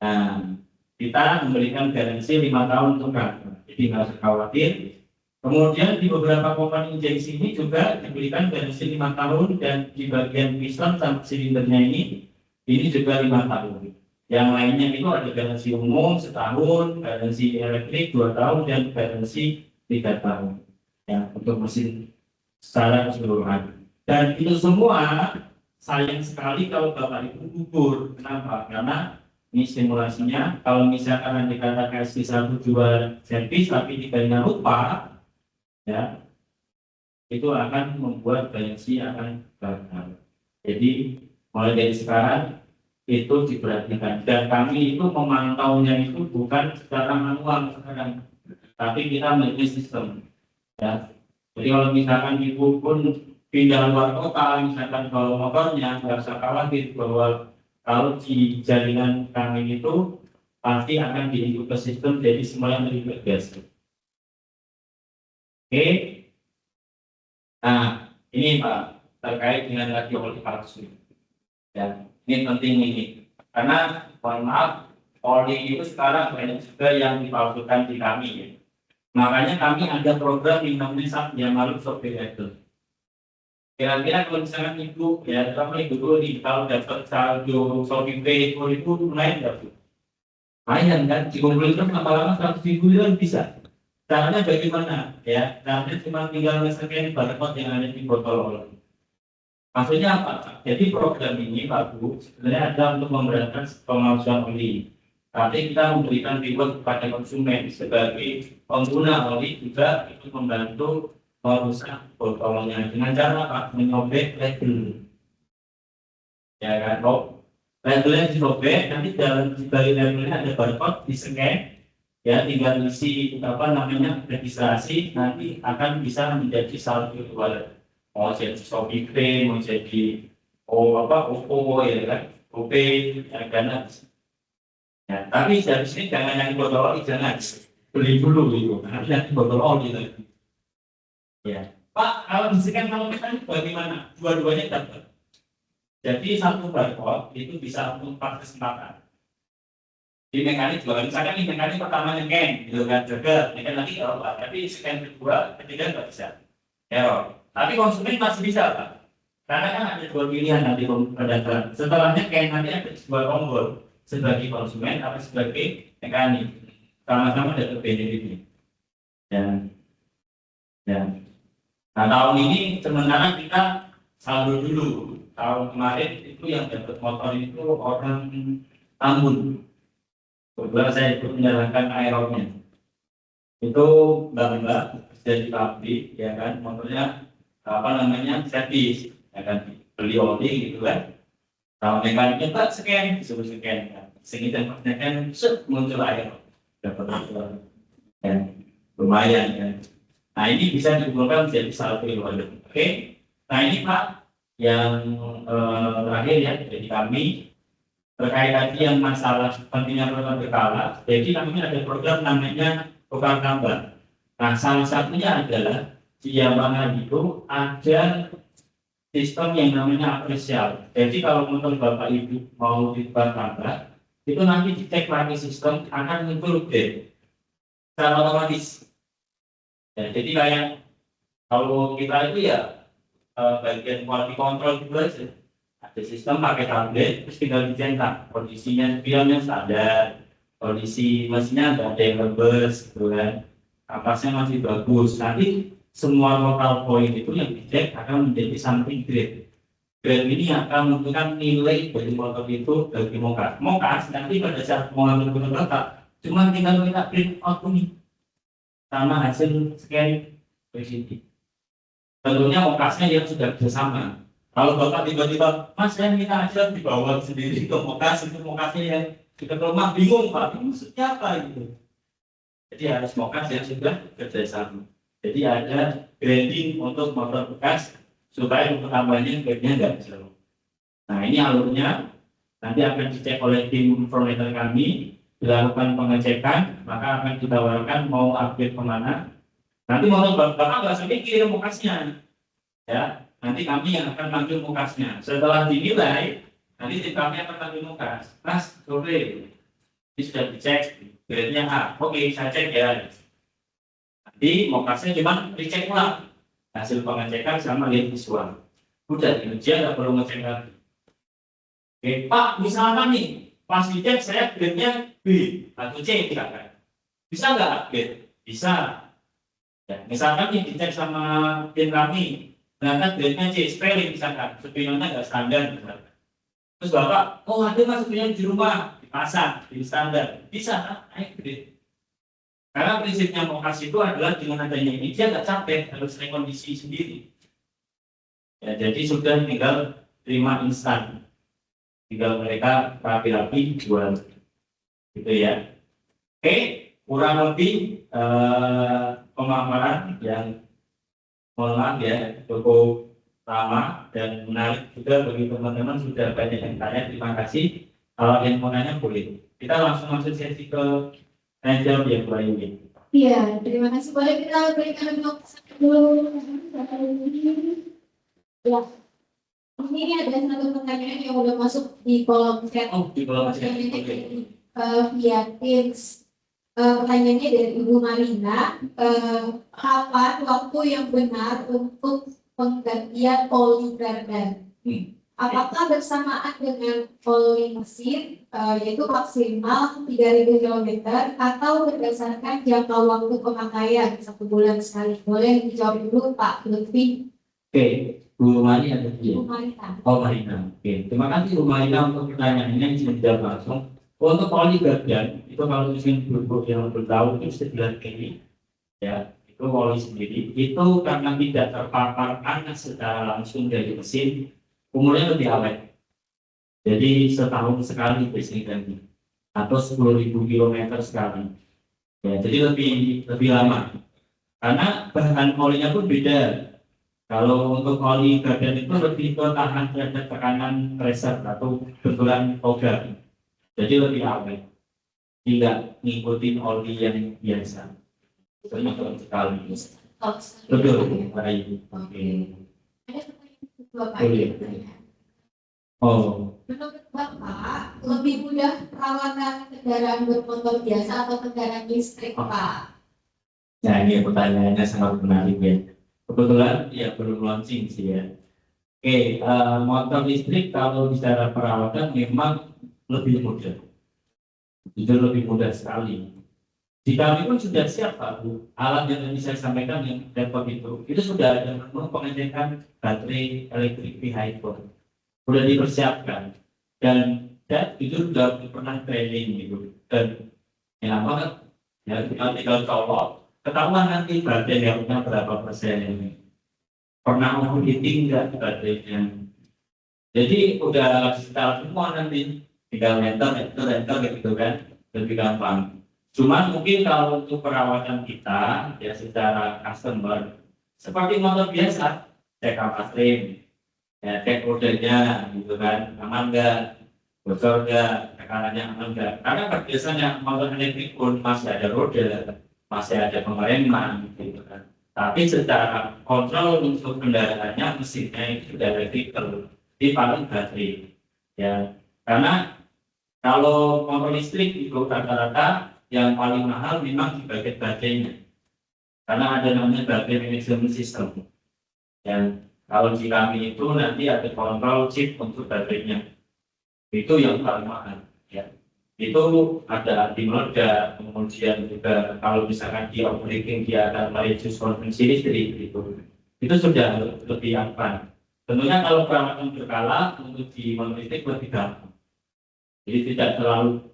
Nah, kita memberikan garansi 5 tahun untuk rangka, jadi nggak usah khawatir. Kemudian di beberapa komponen injeksi ini juga diberikan garansi 5 tahun dan di bagian piston sama silindernya ini juga 5 tahun. Yang lainnya itu ada garansi umum setahun, garansi elektrik 2 tahun, dan garansi 3 tahun. Ya, untuk mesin secara keseluruhan. Dan itu semua sayang sekali kalau Bapak Ibu gugur. Kenapa? Karena ini simulasinya, kalau misalkan dikatakan S1 2 servis tapi 3-nya lupa, ya, itu akan membuat garansi akan gagal. Jadi mulai dari sekarang itu diperhatikan, dan kami itu memantaunya itu bukan secara manual sekarang, tapi kita memiliki sistem. Ya. Jadi kalau misalkan ibu pun pindah luar kota, misalkan kalau motornya nggak usah khawatir bahwa kalau di jaringan kami itu pasti akan diikut ke sistem, jadi semuanya lebih biasa. Oke. Nah, ini Pak terkait dengan radiologi palsu. Ya. Ini penting ini, karena mohon maaf, oli itu sekarang banyak juga yang dipalsukan di kami ya. Makanya kami ada program yang namanya Yamalu Software itu. Kira-kira kalau misalkan ibu ya, kamu ibu dulu nih, kalau dapat saldo Shopee itu lumayan nggak Bu? Lumayan kan, dikumpulin kan lama-lama 100.000 itu bisa. Caranya bagaimana? Ya, caranya cuma tinggal nge-scan barcode yang ada di botol oli. Maksudnya apa? Jadi program ini Pak Bu sebenarnya ada untuk memberantas pemalsuan oli. Tapi kita memberikan reward kepada konsumen sebagai pengguna oli juga itu membantu merusak botolnya dengan cara Pak menyobek label. Ya kan? Labelnya disobek, nanti dalam balik labelnya ada barcode di scan, ya tinggal isi apa namanya registrasi, nanti akan bisa menjadi saldo wallet. Mau jadi Shopee Pay, mau jadi Oppo ya kan, GoPay, ya kan. Ya, tapi dari sini jangan yang botol oli, jangan beli dulu itu, harus yang botol oli lagi. Ya, Pak, kalau disediakan kalau kita bagaimana? Dua-duanya dapat. Jadi satu barcode itu bisa untuk 4 kesempatan. Di mekanik juga, misalkan ini mekanik pertama scan, gitu kan, jaga, kan lagi kalau Pak, tapi scan kedua, ketiga nggak bisa, error. Tapi konsumen masih bisa Pak. Karena kan ada dua pilihan nanti pendaftaran. Setelahnya kayak nanti ada sebuah tombol sebagai konsumen atau sebagai mekanik. Sama-sama dapat benefitnya. Dan nah tahun ini sementara kita saldo dulu. Tahun kemarin itu yang dapat motor itu orang Tambun. Kebetulan saya ikut menjalankan aeronya. Itu mbak-mbak jadi pabrik, ya kan, motornya servis, ya kan, beli oli gitu kan. Kalau mekaniknya tak scan, disuruh scan, kan. Sekitar kan, muncul air, dapat motor, ya, lumayan kan. Nah ini bisa dikumpulkan menjadi saldo. Oke. Nah ini Pak yang terakhir ya dari kami terkait tadi yang masalah pentingnya program berkala. Jadi kami ada program namanya tukar tambah. Nah salah satunya adalah di Yamaha itu ada sistem yang namanya apresial. Jadi kalau menurut Bapak Ibu mau ditukar tambah, itu nanti dicek lagi sistem akan muncul update secara otomatis. Ya, jadi kayak kalau kita itu ya bagian quality control itu aja. Ada sistem pakai tablet, terus tinggal dicetak kondisinya filmnya standar, kondisi mesinnya nggak ada yang rebes, gitu kan, kapasnya masih bagus. Nanti semua total point itu yang dicek akan menjadi something grade. Grade ini akan menentukan nilai dari motor itu bagi mokas. Mokas nanti pada saat mengambil motor tetap, cuma tinggal kita print out ini sama hasil scan PCT. Tentunya mokasnya yang sudah bersama. Kalau Bapak tiba-tiba, Mas saya minta aja dibawa sendiri ke mokas, itu mokasnya yang kita ke rumah bingung Pak, ini maksudnya apa gitu. Jadi harus mokas yang sudah kerjasama. Jadi ada grading untuk motor bekas supaya untuk tambahnya grade-nya nggak jauh. Nah ini alurnya nanti akan dicek oleh tim informator kami, dilakukan pengecekan, maka akan ditawarkan mau update kemana. Nanti motor Bapak nggak usah mikir mokasnya, ya. Nanti kami yang akan panggil mokasnya. Setelah dinilai, nanti tim kami akan panggil mokas. Mas, oke, ini sudah dicek, grade-nya A. Oke, saya cek ya. Nanti mokasnya cuma dicek ulang hasil pengecekan sama lihat visual. Udah dia nggak perlu ngecek lagi. Oke, Pak, misalkan nih pas dicek saya grade-nya B atau C misalkan, bisa nggak upgrade? Bisa. Ya, misalkan nih dicek sama tim kami, ternyata grade-nya C, spelling misalkan, spellingnya nggak standar misalkan. Terus Bapak, oh ada mas spelling di rumah, dipasang, di standar, bisa kan? Naik grade. Karena prinsipnya mokas itu adalah dengan adanya ini dia nggak capek, harus rekondisi sendiri. Ya, jadi sudah tinggal terima instan, tinggal mereka rapi-rapi jual, gitu ya. Oke, kurang lebih pemaparan yang mohon maaf ya cukup lama dan menarik juga bagi teman-teman, sudah banyak yang tanya, terima kasih. Kalau yang mau nanya boleh. Kita langsung masuk sesi ke tanya jawab yang lain. Iya, terima kasih. Boleh kita berikan untuk dulu. Ya, ini ada satu pertanyaan yang udah masuk di kolom chat. Oh, di kolom chat. Via Teams. Pertanyaannya dari Ibu Marina, kapan waktu yang benar untuk penggantian oli gardan? Apakah bersamaan dengan oli mesin, yaitu maksimal 3.000 km, atau berdasarkan jangka waktu pemakaian 1 bulan sekali? Boleh dijawab dulu Pak Lutfi. Oke, Bu Marina ada dia. Ibu Marina. Oh Marina. Oke, terima kasih Bu Marina untuk pertanyaannya yang bisa dijawab langsung. Untuk oli gardan itu kalau mesin bubuk yang bertahu itu sebelah kiri, ya itu oli sendiri itu karena tidak terpapar panas secara langsung dari mesin, umurnya lebih awet. Jadi setahun sekali biasanya ganti, atau 10.000 km sekali. Ya, jadi lebih lama. Karena bahan olinya pun beda. Kalau untuk oli gardan itu lebih tahan terhadap tekanan pressure atau benturan logam. Jadi lebih awet, tidak ngikutin oli yang biasa. Soalnya kalau sekali. Betul, baik. Oke. Oh. Menurut Bapak, lebih mudah perawatan kendaraan bermotor biasa atau kendaraan listrik, Pak? Nah ini pertanyaannya sangat menarik ya. Kebetulan ya belum launching sih ya. Oke, motor listrik kalau bicara perawatan memang lebih mudah, jujur lebih mudah sekali. Di kami pun sudah siap Pak Bu, alat yang tadi saya sampaikan yang laptop itu sudah ada menu pengecekan baterai elektrik vehicle, sudah dipersiapkan dan itu sudah pernah training gitu dan yang apa ya kita tinggal colok ketahuan nanti baterai health-nya berapa persen, pernah overheating nggak baterainya. Jadi udah setelah semua nanti tinggal enter gitu kan, lebih gampang. Cuman mungkin kalau untuk perawatan kita ya secara customer seperti motor biasa, cek kampas rem, ya cek rodanya gitu kan, aman nggak, bocor nggak, tekanannya aman nggak. Karena biasanya motor elektrik pun masih ada roda, masih ada pengereman gitu kan. Tapi secara kontrol untuk kendaraannya mesinnya itu sudah elektrikal, di paling baterai. Ya, karena kalau motor listrik itu rata-rata yang paling mahal memang di bagian baterainya, karena ada namanya baterai management system. Dan kalau di kami itu nanti ada kontrol chip untuk baterainya, itu yang paling mahal. Ya, itu ada anti meledak, kemudian juga kalau misalkan di operating dia akan mereduce konsumsi listrik itu sudah lebih aman. Tentunya kalau perawatan berkala untuk di motor listrik lebih gampang. Jadi tidak terlalu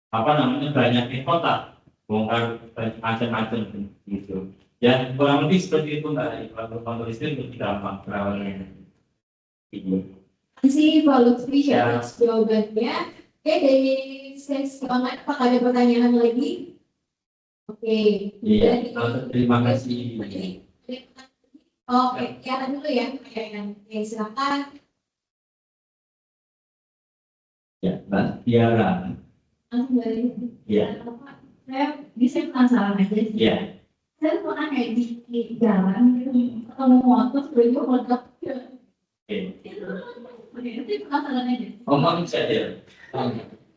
banyak kota bongkar macam-macam gitu. Ya kurang lebih seperti itu Mbak. Kalau motor listrik lebih gampang perawatannya. Terima kasih Pak Lutfi Ya. atas jawabannya. Oke, dari sesi online apakah ada pertanyaan lagi? Oke. Iya, terima kasih. Oke, ya dulu ya. Oke, silakan. Ya, Mbak Tiara. Langsung dari Iya. saya bisa penasaran aja sih. Iya. Saya pernah kayak di jalan gitu, ketemu motor sebenarnya meledak. Oke. Itu penasaran aja. Ngomong saja.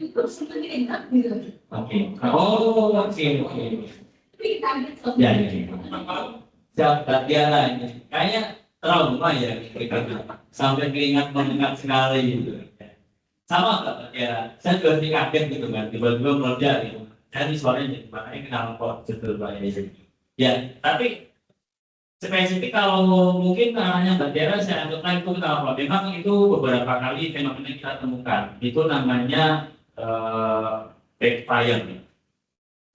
Itu sebenarnya enak gitu. Oke. Oh, oke. Tapi kaget soal Ya, siap Mbak Tiara ini. Kayaknya trauma ya, sampai keringat menyengat sekali gitu. Sama Mbak Tiara, saya juga sih kaget gitu kan, tiba-tiba meledak gitu. Jadi suaranya jadi makanya kenapa kok betul Mbak Tiara. Ya, tapi spesifik kalau mungkin namanya Mbak Tiara saya anggaplah itu kenapa? Memang itu beberapa kali fenomena kita temukan. Itu namanya backfire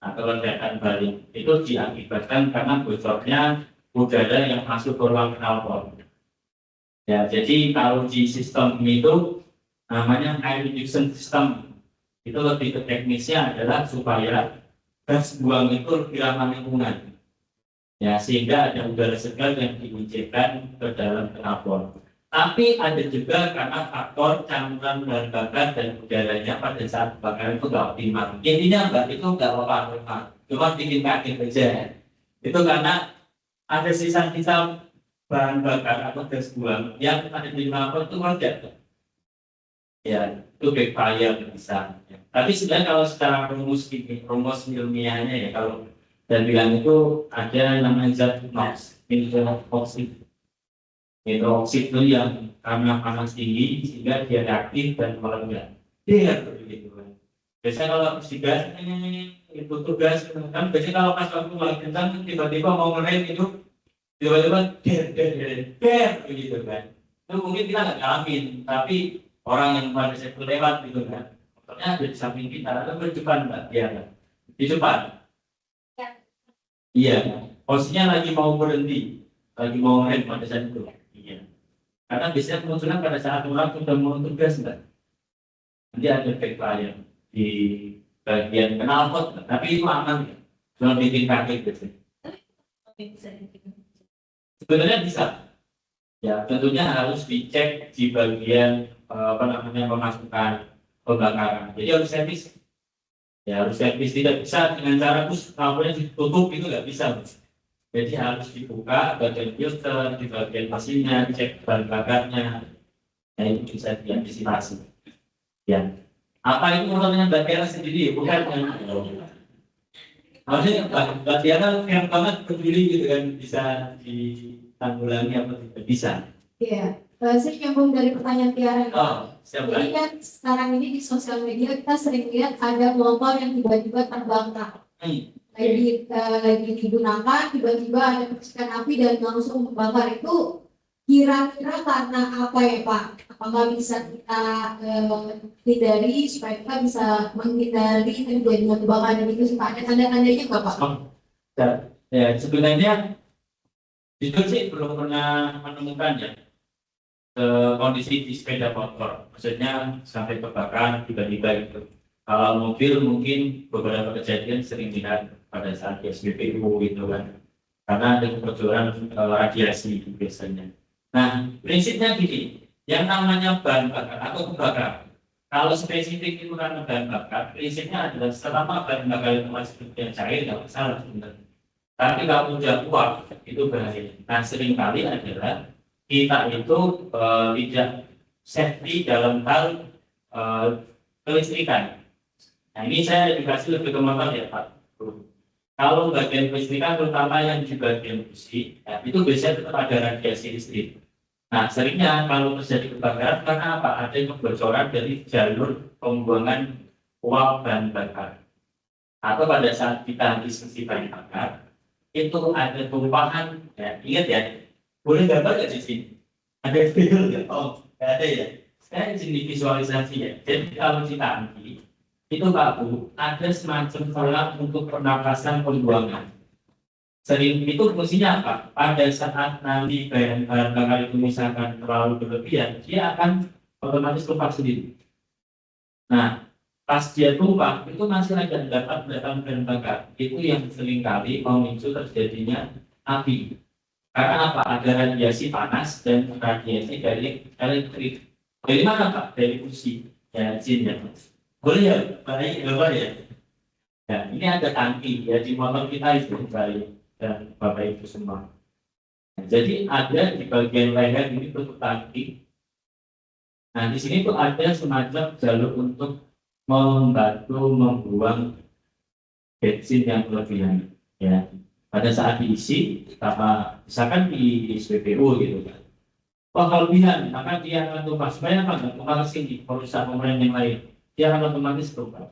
atau ledakan balik. Itu diakibatkan karena bocornya udara yang masuk ke ruang knalpot. Ya, jadi kalau di sistem itu namanya air reduction system, itu lebih ke teknisnya adalah supaya gas buang itu lebih ramah lingkungan. Ya, sehingga ada udara segar yang diinjekkan ke dalam knalpot. Tapi ada juga karena faktor campuran bahan bakar dan udaranya pada saat kebakaran itu nggak optimal. Intinya Mbak itu nggak apa-apa, cuma bikin kaget aja. Itu karena ada sisa-sisa bahan bakar atau gas buang yang ada di knalpot itu meledak. Ya, itu backfire bisa. Tapi sebenarnya kalau secara rumus ilmiahnya ya kalau saya bilang itu ada namanya zat NOx, nitrooksid. Nitrooksid itu yang karena panas tinggi sehingga dia reaktif dan meledak. Dia begitu kan. Biasanya kalau gas itu tugas kan biasanya kalau pas waktu lagi kencang tiba-tiba mau ngerem itu tiba-tiba der begitu kan. Itu mungkin kita nggak ngalamin, tapi orang yang pada sektor lewat gitu kan. Motornya ada di samping kita, atau di depan Mbak, ya di depan. Iya, posisinya lagi mau berhenti, lagi mau ngerem pada saat itu. Iya. Karena biasanya kemunculan pada saat orang sudah mau tugas Mbak. Nanti ada backfire di bagian knalpot, tapi itu aman ya. Cuma bikin kaget gitu. Sebenarnya bisa. Ya, tentunya harus dicek di bagian pemasukan pembakaran. Jadi harus servis. Ya harus servis, tidak bisa dengan cara knalpotnya ditutup itu nggak bisa. Jadi harus dibuka bagian filter, di bagian mesinnya, cek bahan bakarnya. Nah itu bisa diantisipasi. Ya. Apa itu motornya Mbak Tiara sendiri? Bukan. Maksudnya Mbak Tiara yang banget peduli gitu kan bisa ditanggulangi apa tidak bisa. Iya. Saya nyambung dari pertanyaan Tiara. Oh, siapa? Jadi kan sekarang ini di sosial media kita sering lihat ada motor yang tiba-tiba terbakar. Lagi digunakan, tiba-tiba ada percikan api dan langsung terbakar. Itu kira-kira karena apa ya Pak? Apakah bisa kita hindari supaya kita bisa menghindari terjadinya kebakaran itu? Ada tanda-tandanya nggak Pak? Ya, sebenarnya jujur sih belum pernah menemukan ya kondisi di sepeda motor, maksudnya sampai kebakaran tiba-tiba gitu. Kalau mobil mungkin beberapa kejadian sering lihat pada saat SPBU gitu kan, karena ada kebocoran radiasi biasanya. Nah, prinsipnya gini, yang namanya bahan bakar atau kebakaran, kalau spesifik itu karena bahan bakar, prinsipnya adalah selama bahan bakar itu masih yang cair, nggak masalah sebenarnya. Tapi kalau udah uap, itu bahaya. Nah, seringkali adalah kita itu tidak safety dalam hal kelistrikan. Nah, ini saya edukasi lebih ke motor ya Pak. Kalau bagian kelistrikan, terutama yang di bagian busi, ya, itu biasanya tetap ada radiasi listrik. Nah, seringnya kalau terjadi kebakaran, karena apa? Ada kebocoran dari jalur pembuangan uap bahan bakar. Atau pada saat kita diskusi bahan bakar, itu ada tumpahan, ya, ingat ya, boleh gambar nggak di sini? Ada video nggak? Oh, nggak ada ya. Saya jadi visualisasi ya. Jadi kalau di tangki, itu Pak Bu, ada semacam kolam untuk pernapasan pembuangan. Sering itu fungsinya apa? Pada saat nanti bahan bakar itu misalkan terlalu berlebihan, dia akan otomatis tumpah sendiri. Nah, pas dia tumpah itu masih ada endapan bahan bakar, itu yang seringkali memicu terjadinya api. Karena apa? Ada radiasi panas dan radiasi dari elektrik. Dari mana Pak? Dari busi, ya jin ya. Boleh ya, baik Bapak ya. Ya, ini ada tangki ya di motor kita itu baik dan Bapak Ibu semua. Nah, jadi ada di bagian leher ini tutup tangki. Nah, di sini tuh ada semacam jalur untuk membantu membuang bensin yang berlebihan ya. Pada saat diisi apa misalkan di SPBU gitu kan, kelebihan maka dia akan tumpah supaya apa nggak tumpah ke sini merusak komponen yang lain, dia akan otomatis tumpah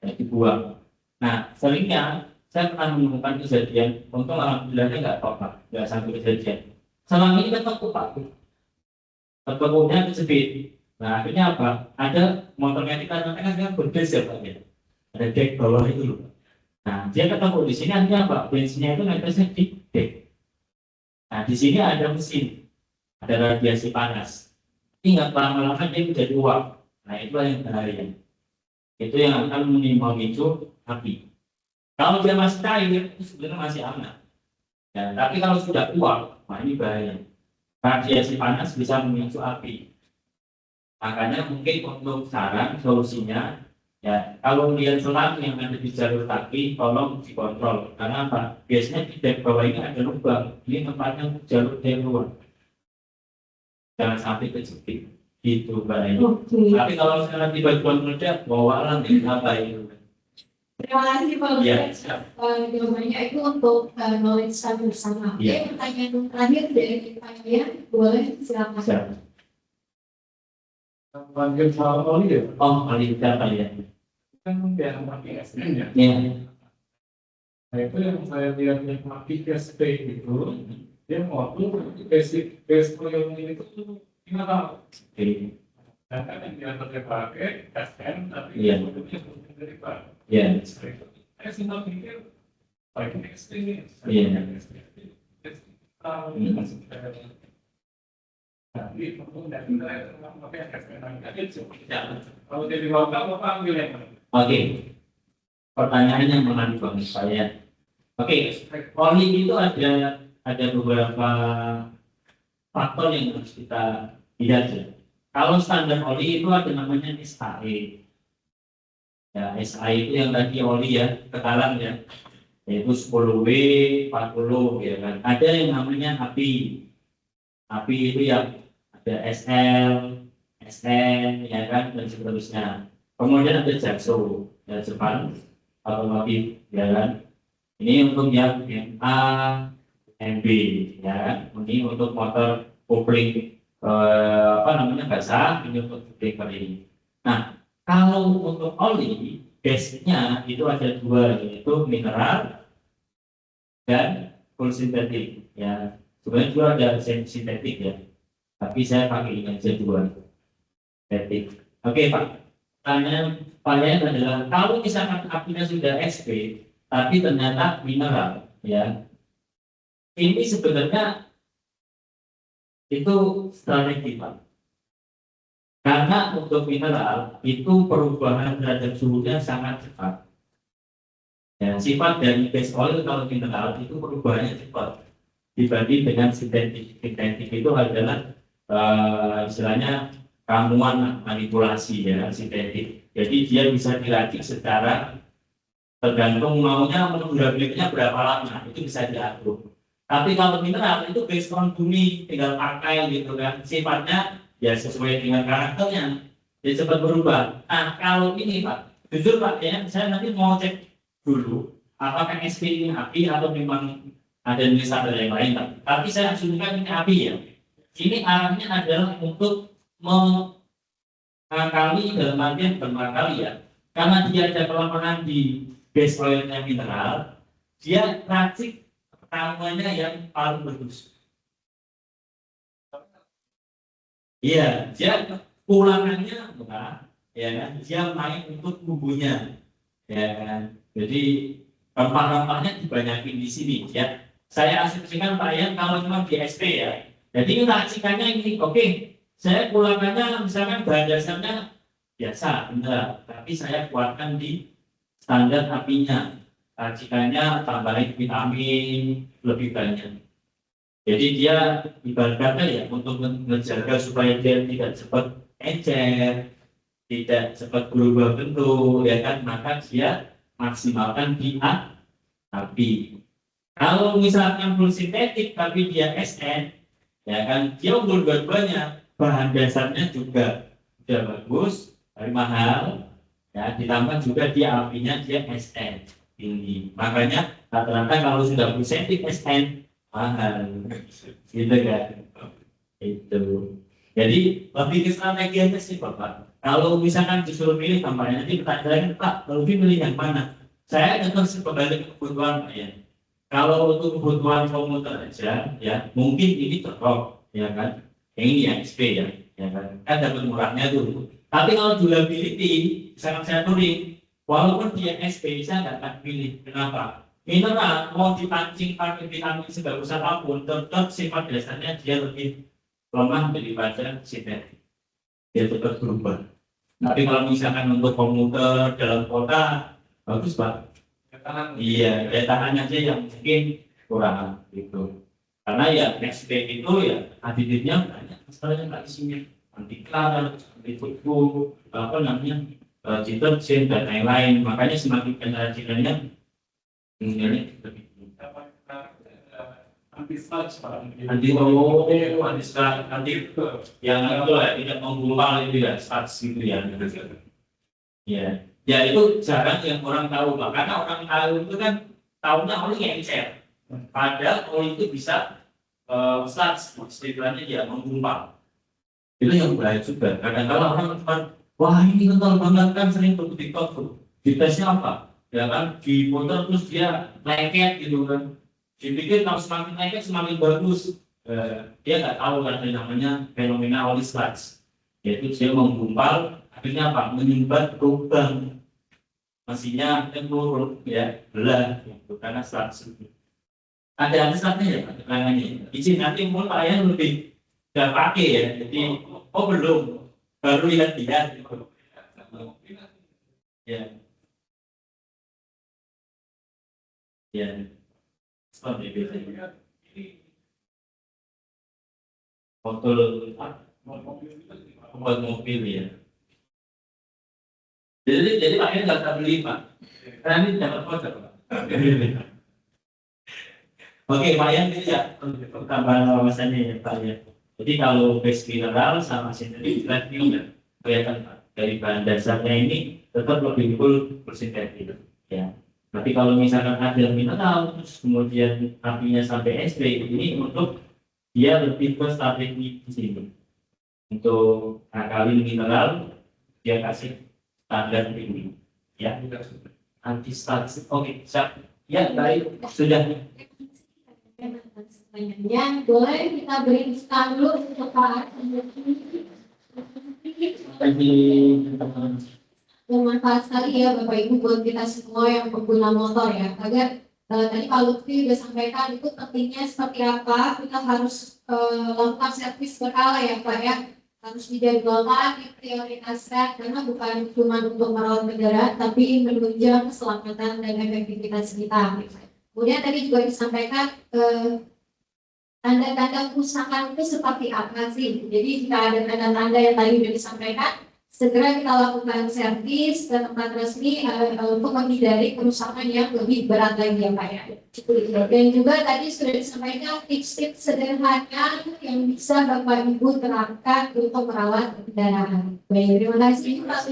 ya, dibuang. Nah, seringnya saya pernah menemukan kejadian, untung alhamdulillahnya nggak apa-apa, nggak sampai kejadian. Selama ini ketemu Pak, ketemunya kejepit. Nah, akhirnya apa? Ada motornya kita kan berdes ya Pak ya. Ada dek bawah itu loh. Nah, dia ketemu di sini artinya apa? Bensinnya itu nempelnya di dek. Nah, di sini ada mesin, ada radiasi panas. Ingat lama-lama dia menjadi uap. Nah, itu yang bahaya. Itu yang akan memicu api. Kalau dia masih cair, itu sebenarnya masih aman. Ya, tapi kalau sudah uap, nah ini bahaya. Radiasi panas bisa memicu api. Makanya mungkin untuk saran solusinya, ya kalau lihat selang yang ada di jalur tangki, tolong dikontrol. Karena apa? Biasanya di dek bawah ini ada lubang. Ini tempatnya jalur dari luar. Jangan sampai kejepit. Gitu Mbak. Tapi kalau misalnya tiba-tiba meledak, bawa alam apa itu? Terima kasih Pak. Ya, jawabannya itu untuk knowledge kami bersama. Ya. Oke, pertanyaan terakhir dari saya, boleh silakan. Siapa? Panggil soal oli ya. Oh, Ali siapa ya? Kan yang pakai SN ya. Ya. Nah itu yang saya lihat yang pakai SP itu, dia waktu basic base oil itu gimana? Oke. Nah kan yang dia pakai SN tapi Iya. produknya bukan dari Pak. Ya. Saya simpel pikir pakai SP ini. Iya. Tapi untuk dari nilai pakai SN aja. Ya. Kalau jadi lokal apa ambil yang mana? Oke. Pertanyaannya menarik banget saya. Oke, oli itu ada beberapa faktor yang harus kita lihat ya. Kalau standar oli itu ada namanya SAE. Ya, SAE itu yang tadi oli ya, tekanan ya. Yaitu 10W, 40 ya kan. Ada yang namanya API. API itu yang ada SL, SN ya kan dan seterusnya. Kemudian ada JAKSO, ya Jepang otomotif ya kan. Ini untuk yang MA, MB ya kan. Ini untuk motor kopling basah, ini untuk kering. Nah, kalau untuk oli, base-nya itu ada dua, yaitu mineral dan full sintetik. Ya, sebenarnya juga ada sintetik ya, tapi saya pakai ini aja dua sintetik. Oke Pak, pertanyaan adalah kalau misalkan apinya sudah SP, tapi ternyata mineral, ya, ini sebenarnya itu strategi Pak. Karena untuk mineral itu perubahan terhadap suhunya sangat cepat. Ya, sifat dari base oil kalau mineral itu perubahannya cepat dibanding dengan sintetik. Sintetik itu adalah istilahnya ramuan manipulasi ya sintetik. Jadi dia bisa diracik secara tergantung maunya durabilitasnya berapa lama itu bisa diatur. Tapi kalau mineral itu based on bumi tinggal pakai gitu kan sifatnya ya sesuai dengan karakternya dia cepat berubah. Nah kalau ini Pak, jujur Pak ya saya nanti mau cek dulu apakah SP ini api atau memang ada jenis yang lain Pak. Tapi saya asumsikan ini api ya. Ini arahnya adalah untuk mengakali dalam artian bermakali ya. Karena dia ada kelemahan di base oilnya mineral, dia racik ramuannya yang paling bagus. Iya, dia ulangannya murah, ya kan? Dia main untuk bumbunya, ya kan? Jadi rempah-rempahnya dibanyakin di sini, ya. Saya asumsikan Pak Yan kalau memang di SP ya. Jadi racikannya ini, oke. Saya ulangannya misalkan bahan dasarnya biasa, enggak. Tapi saya kuatkan di standar apinya. Racikannya tambahin vitamin lebih banyak. Jadi dia ibaratnya ya untuk menjaga supaya dia tidak cepat encer, tidak cepat berubah bentuk, ya kan? Maka dia maksimalkan di api. Kalau misalkan full sintetik tapi dia SN, ya kan? Dia unggul dua-duanya, bahan dasarnya juga sudah bagus, tapi mahal, ya. Ditambah juga dia apinya dia SN tinggi. Makanya rata-rata kalau sudah full sintetik SN mahal, gitu kan? Itu. Jadi lebih ke strategi aja sih Bapak. Kalau misalkan disuruh milih tampaknya nanti pertanyaan Pak, lebih milih yang mana? Saya tetap kembali ke kebutuhan Pak ya. Kalau untuk kebutuhan komuter aja, ya mungkin ini cocok, ya kan? Yang ini yang SP ya kan? Kan dapat murahnya tuh. Tapi kalau durability, misalkan saya turing, walaupun dia SP, saya nggak akan pilih. Kenapa? Mineral mau dipancing pakai vitamin sebagus apapun, tetap sifat dasarnya dia lebih lemah daripada sintetik. Dia tetap berubah. Tapi kalau misalkan untuk komuter dalam kota, bagus Pak. Iya, daya tahan aja yang mungkin kurang gitu. Karena ya next day itu ya aditifnya banyak, masalahnya nggak isinya anti klarer, anti kutu, deterjen dan lain-lain. Makanya semakin banyak racikannya ini lebih anti sludge, anti yang itu lah tidak menggumpal itu ya sludge gitu ya. Ya, ya itu jarang yang orang tahu Pak. Karena orang tahu itu kan tahunya oli encer. Padahal oli itu bisa sludge, istilahnya dia menggumpal. Itu yang bahaya juga. Kadang-kadang orang cuma, wah ini kental banget kan sering tuh di TikTok tuh. Di tesnya apa? Ya kan di motor terus dia lengket gitu kan. Dipikir kalau semakin lengket semakin bagus. Dia nggak tahu kan namanya fenomena oli sludge. Yaitu dia menggumpal, akhirnya apa? Menyumbat lubang mesinnya turun ya belah gitu, karena sludge. Ada sludge-nya ya keterangannya. Izin nanti mungkin Pak Yan lebih udah pakai ya. Jadi belum baru lihat-lihat gitu. Ya. Ya, seperti itu. Buat mobil ya. Jadi Pak Yan nggak usah beli Pak. Karena ini dapat voucher Pak. Oke Pak Yan itu ya tambahan wawasannya ya Pak ya. Jadi kalau base mineral sama sintetik jelas ini udah kelihatan Pak. Dari bahan dasarnya ini tetap lebih full sintetik ya. Tapi kalau misalkan ada mineral terus kemudian apinya sampai SP ini untuk dia lebih ke strategi di sini. Untuk alkalin mineral dia kasih standar ini ya, anti statis. Oke, siap. Ya, baik, sudah. Pertanyaannya, boleh kita berikan dulu untuk Pak. Bermanfaat sekali ya Bapak Ibu buat kita semua yang pengguna motor ya, agar tadi Pak Lutfi sudah sampaikan itu pentingnya seperti apa, kita harus lakukan servis berkala ya Pak ya, harus dijadwalkan, diprioritaskan, karena bukan cuma untuk merawat kendaraan, tapi menunjang keselamatan dan efektivitas kita. Kemudian tadi juga disampaikan tanda-tanda kerusakan itu seperti apa sih? Jadi jika ada tanda-tanda yang tadi sudah disampaikan, segera kita lakukan servis ke tempat resmi untuk menghindari kerusakan yang lebih berat lagi ya Pak ya. Dan juga tadi sudah disampaikan tips-tips sederhana yang bisa Bapak Ibu terapkan untuk merawat kendaraan. Baik, terima kasih Pak.